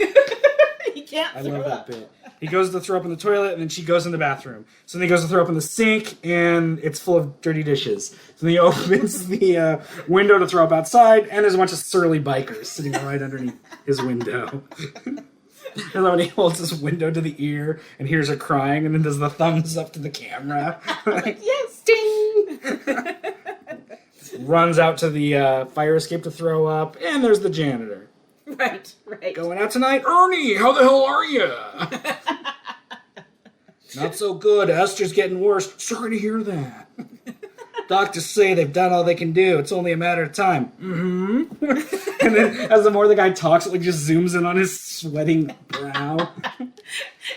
he can't I throw love up. that bit. He goes to throw up in the toilet, and then she goes in the bathroom. So then he goes to throw up in the sink, and it's full of dirty dishes. So then he opens the window to throw up outside, and there's a bunch of surly bikers sitting right underneath his window. And then when he holds his window to the ear and hears her crying, and then does the thumbs up to the camera. Like, yes, ding! Runs out to the fire escape to throw up, and there's the janitor. Right. Going out tonight? Ernie, how the hell are you? Not so good. Esther's getting worse. Sorry to hear that. Doctors say they've done all they can do. It's only a matter of time. Mm-hmm. And then as the more the guy talks, it like just zooms in on his sweating brow.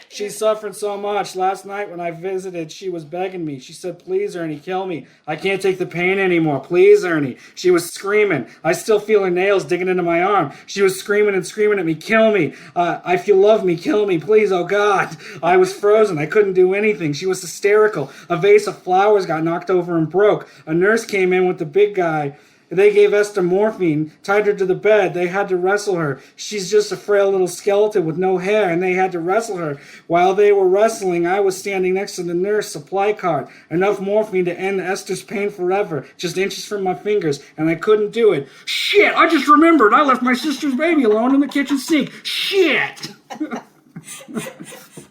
She suffered so much. Last night when I visited, she was begging me. She said, please, Ernie, kill me. I can't take the pain anymore. Please, Ernie. She was screaming. I still feel her nails digging into my arm. She was screaming and screaming at me. Kill me. If you love me, kill me. Please, oh God. I was frozen. I couldn't do anything. She was hysterical. A vase of flowers got knocked over and broke. A nurse came in with the big guy. They gave Esther morphine, tied her to the bed. They had to wrestle her. She's just a frail little skeleton with no hair, and they had to wrestle her. While they were wrestling, I was standing next to the nurse supply cart. Enough morphine to end Esther's pain forever, just inches from my fingers, and I couldn't do it. Shit, I just remembered. I left my sister's baby alone in the kitchen sink. Shit!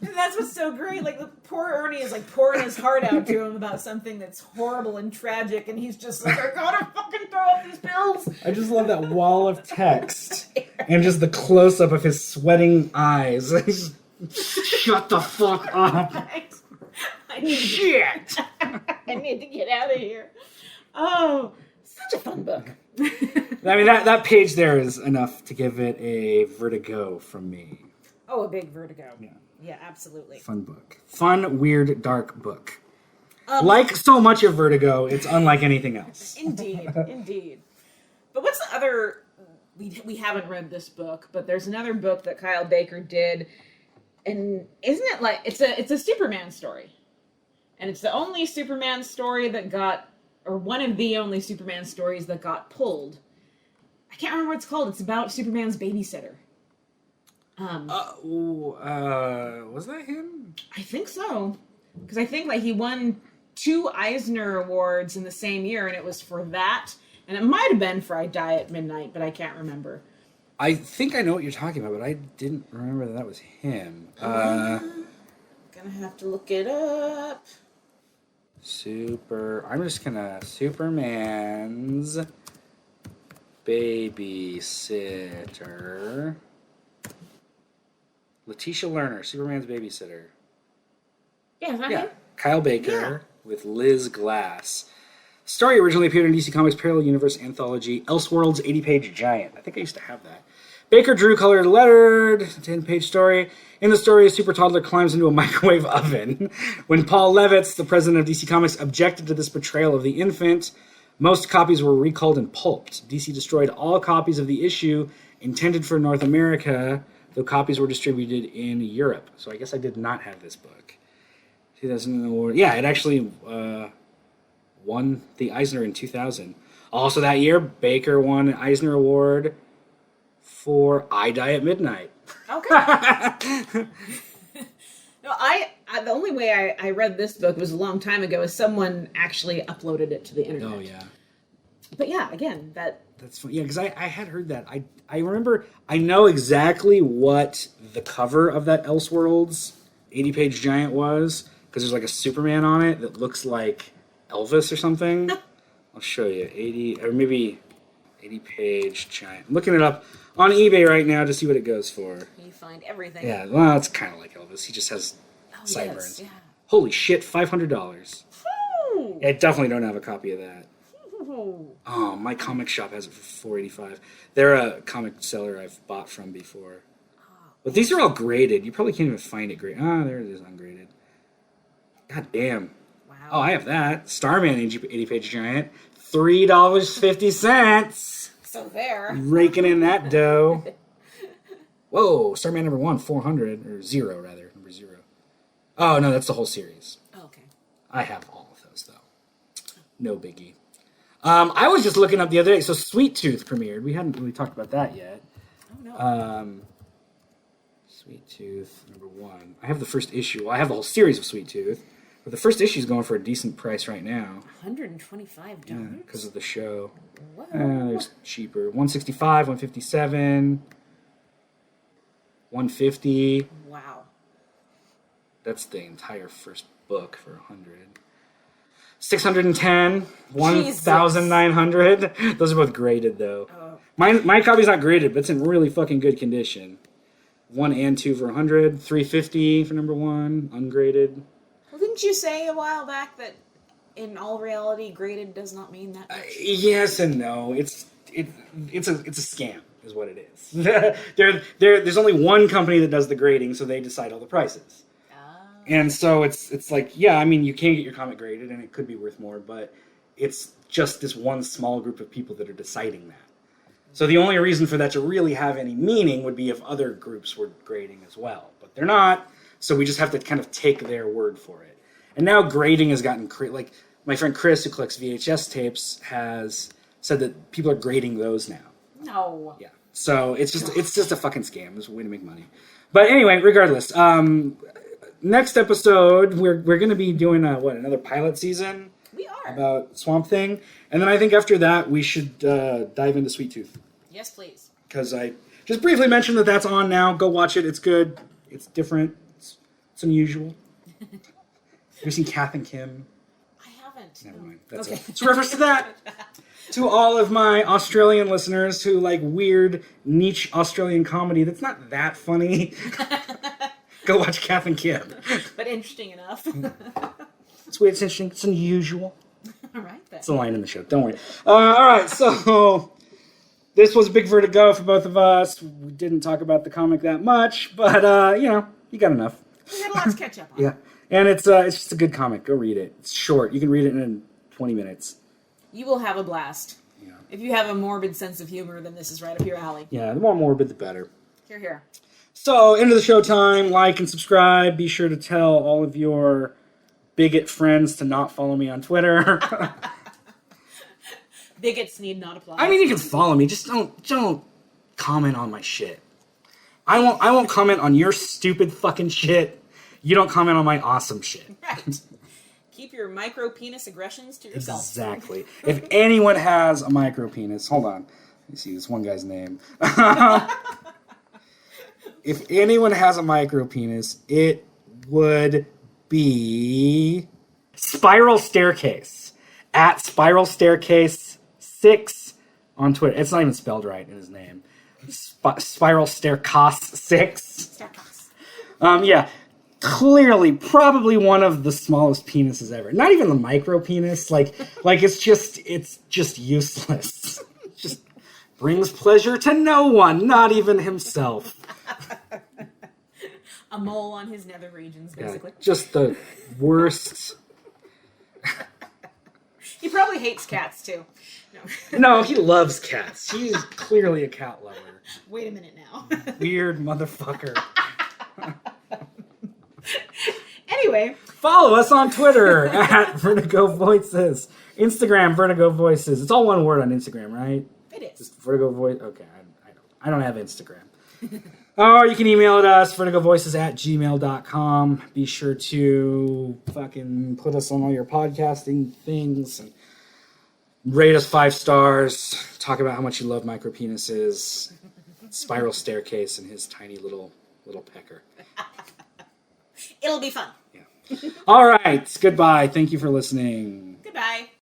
And that's what's so great. Like, the poor Ernie is like pouring his heart out to him about something that's horrible and tragic, and he's just like, I gotta fucking throw up these pills. I just love that wall of text and just the close-up of his sweating eyes. Shut the fuck up. I need Shit! I need to get out of here. Oh, such a fun book. I mean, that page there is enough to give it a Vertigo from me. Oh, a big Vertigo. Yeah. Yeah, absolutely. Fun book. Fun, weird, dark book. Like so much of Vertigo, it's unlike anything else. Indeed, indeed. But what's the other... We haven't read this book, but there's another book that Kyle Baker did, and isn't it like... It's a Superman story. And it's the only Superman story that got... Or one of the only Superman stories that got pulled. I can't remember what it's called. It's about Superman's babysitter. Was that him? I think so. Because I think like he won 2 Eisner Awards in the same year, and it was for that. And it might have been for I Die at Midnight, but I can't remember. I think I know what you're talking about, but I didn't remember that was him. Gonna have to look it up. I'm just gonna... Superman's babysitter... Letitia Lerner, Superman's babysitter. Yeah, is that Yeah, him? Kyle Baker with Liz Glass. Story originally appeared in DC Comics Parallel Universe Anthology, Elseworlds 80-page giant. I think I used to have that. Baker drew, colored, lettered, 10-page story. In the story, a super toddler climbs into a microwave oven. When Paul Levitz, the president of DC Comics, objected to this portrayal of the infant, most copies were recalled and pulped. DC destroyed all copies of the issue intended for North America, though copies were distributed in Europe. So I guess I did not have this book. 2000 award. Yeah, it actually won the Eisner in 2000. Also that year, Baker won an Eisner Award for I Die at Midnight. Okay. No, the only way I read this book was a long time ago, is someone actually uploaded it to the internet. Oh, yeah. But yeah, again, That's fun. Yeah, because I had heard that. I remember, I know exactly what the cover of that Elseworlds 80-page giant was, because there's like a Superman on it that looks like Elvis or something. I'll show you. 80-page giant. I'm looking it up on eBay right now to see what it goes for. you find everything. Yeah, well, it's kind of like Elvis. He just has sideburns. Yes, yeah. Holy shit, $500. Ooh. Yeah, I definitely don't have a copy of that. Ooh. Oh, my comic shop has it for $4.85. They're a comic seller I've bought from before. But these are all graded. You probably can't even find it graded. Ah, there it is, ungraded. God damn. Wow. Oh, I have that. Starman 80-page giant. $3.50. So there. Raking in that dough. Whoa, Starman number 1, 400. Or 0, rather. Number 0. Oh, no, that's the whole series. Oh, okay. I have all of those, though. No biggie. I was just looking up the other day. So Sweet Tooth premiered. We hadn't really talked about that yet. Oh, no. Sweet Tooth, #1. I have the first issue. Well, I have the whole series of Sweet Tooth. But the first issue is going for a decent price right now. $125? Yeah, because of the show. Whoa. There's cheaper. $165, $157, $150. Wow. That's the entire first book for $100. $610, $1,900. Those are both graded though. Oh. My copy's not graded, but it's in really fucking good condition. 1 and 2 for $100, $350 for #1, ungraded. Well, didn't you say a while back that in all reality, graded does not mean that much? Yes and no. It's a scam, is what it is. There's only one company that does the grading, so they decide all the prices. And so it's like, yeah, I mean, you can get your comic graded, and it could be worth more, but it's just this one small group of people that are deciding that. So the only reason for that to really have any meaning would be if other groups were grading as well. But they're not, so we just have to kind of take their word for it. And now grading has gotten, like, my friend Chris, who collects VHS tapes, has said that people are grading those now. No. Yeah. So it's just a fucking scam. It's a way to make money. But anyway, regardless, next episode, we're going to be doing another pilot season? We are. About Swamp Thing. And then I think after that, we should dive into Sweet Tooth. Yes, please. Because I just briefly mentioned that that's on now. Go watch it. It's good. It's different. It's unusual. Have you seen Kath and Kim? I haven't. Never No. mind. That's okay. it. It's a reference to that. To all of my Australian listeners who like weird, niche Australian comedy that's not that funny. Go watch Kath and Kim. But interesting enough. It's weird, it's interesting, it's unusual. All right, then. It's a line in the show, don't worry. All right, so this was a big Vertigo for both of us. We didn't talk about the comic that much, but, you got enough. We had a lot to catch up on. Yeah, and it's just a good comic. Go read it. It's short. You can read it in 20 minutes. You will have a blast. Yeah. If you have a morbid sense of humor, then this is right up your alley. Yeah, the more morbid, the better. Here, here. So, end of the show time. Like and subscribe. Be sure to tell all of your bigot friends to not follow me on Twitter. Bigots need not apply. I mean, you can follow me. Just don't comment on my shit. I won't comment on your stupid fucking shit. You don't comment on my awesome shit. Right. Keep your micro penis aggressions to yourself. Exactly. If anyone has a micro penis, hold on. Let me see this one guy's name. If anyone has a micro penis, it would be Spiral Staircase at Spiral Staircase 6 on Twitter. It's not even spelled right in his name. Spiral Staircase 6. Yeah. Clearly, probably one of the smallest penises ever. Not even the micro penis. Like it's just useless. Just brings pleasure to no one, not even himself. A mole on his nether regions, basically. Yeah, just the worst. He probably hates cats too. No. No, he loves cats. He's clearly a cat lover. Wait a minute now. Weird motherfucker. Anyway. Follow us on Twitter at Vertigo Voices. Instagram, Vertigo Voices. It's all one word on Instagram, right? It is. Just Vertigo Voice. Okay, I don't have Instagram. Or you can email it us, vertigovoices@gmail.com. Be sure to fucking put us on all your podcasting things and rate us 5 stars. Talk about how much you love micro penises. Spiral Staircase and his tiny little pecker. It'll be fun. Yeah. All right. Goodbye. Thank you for listening. Goodbye.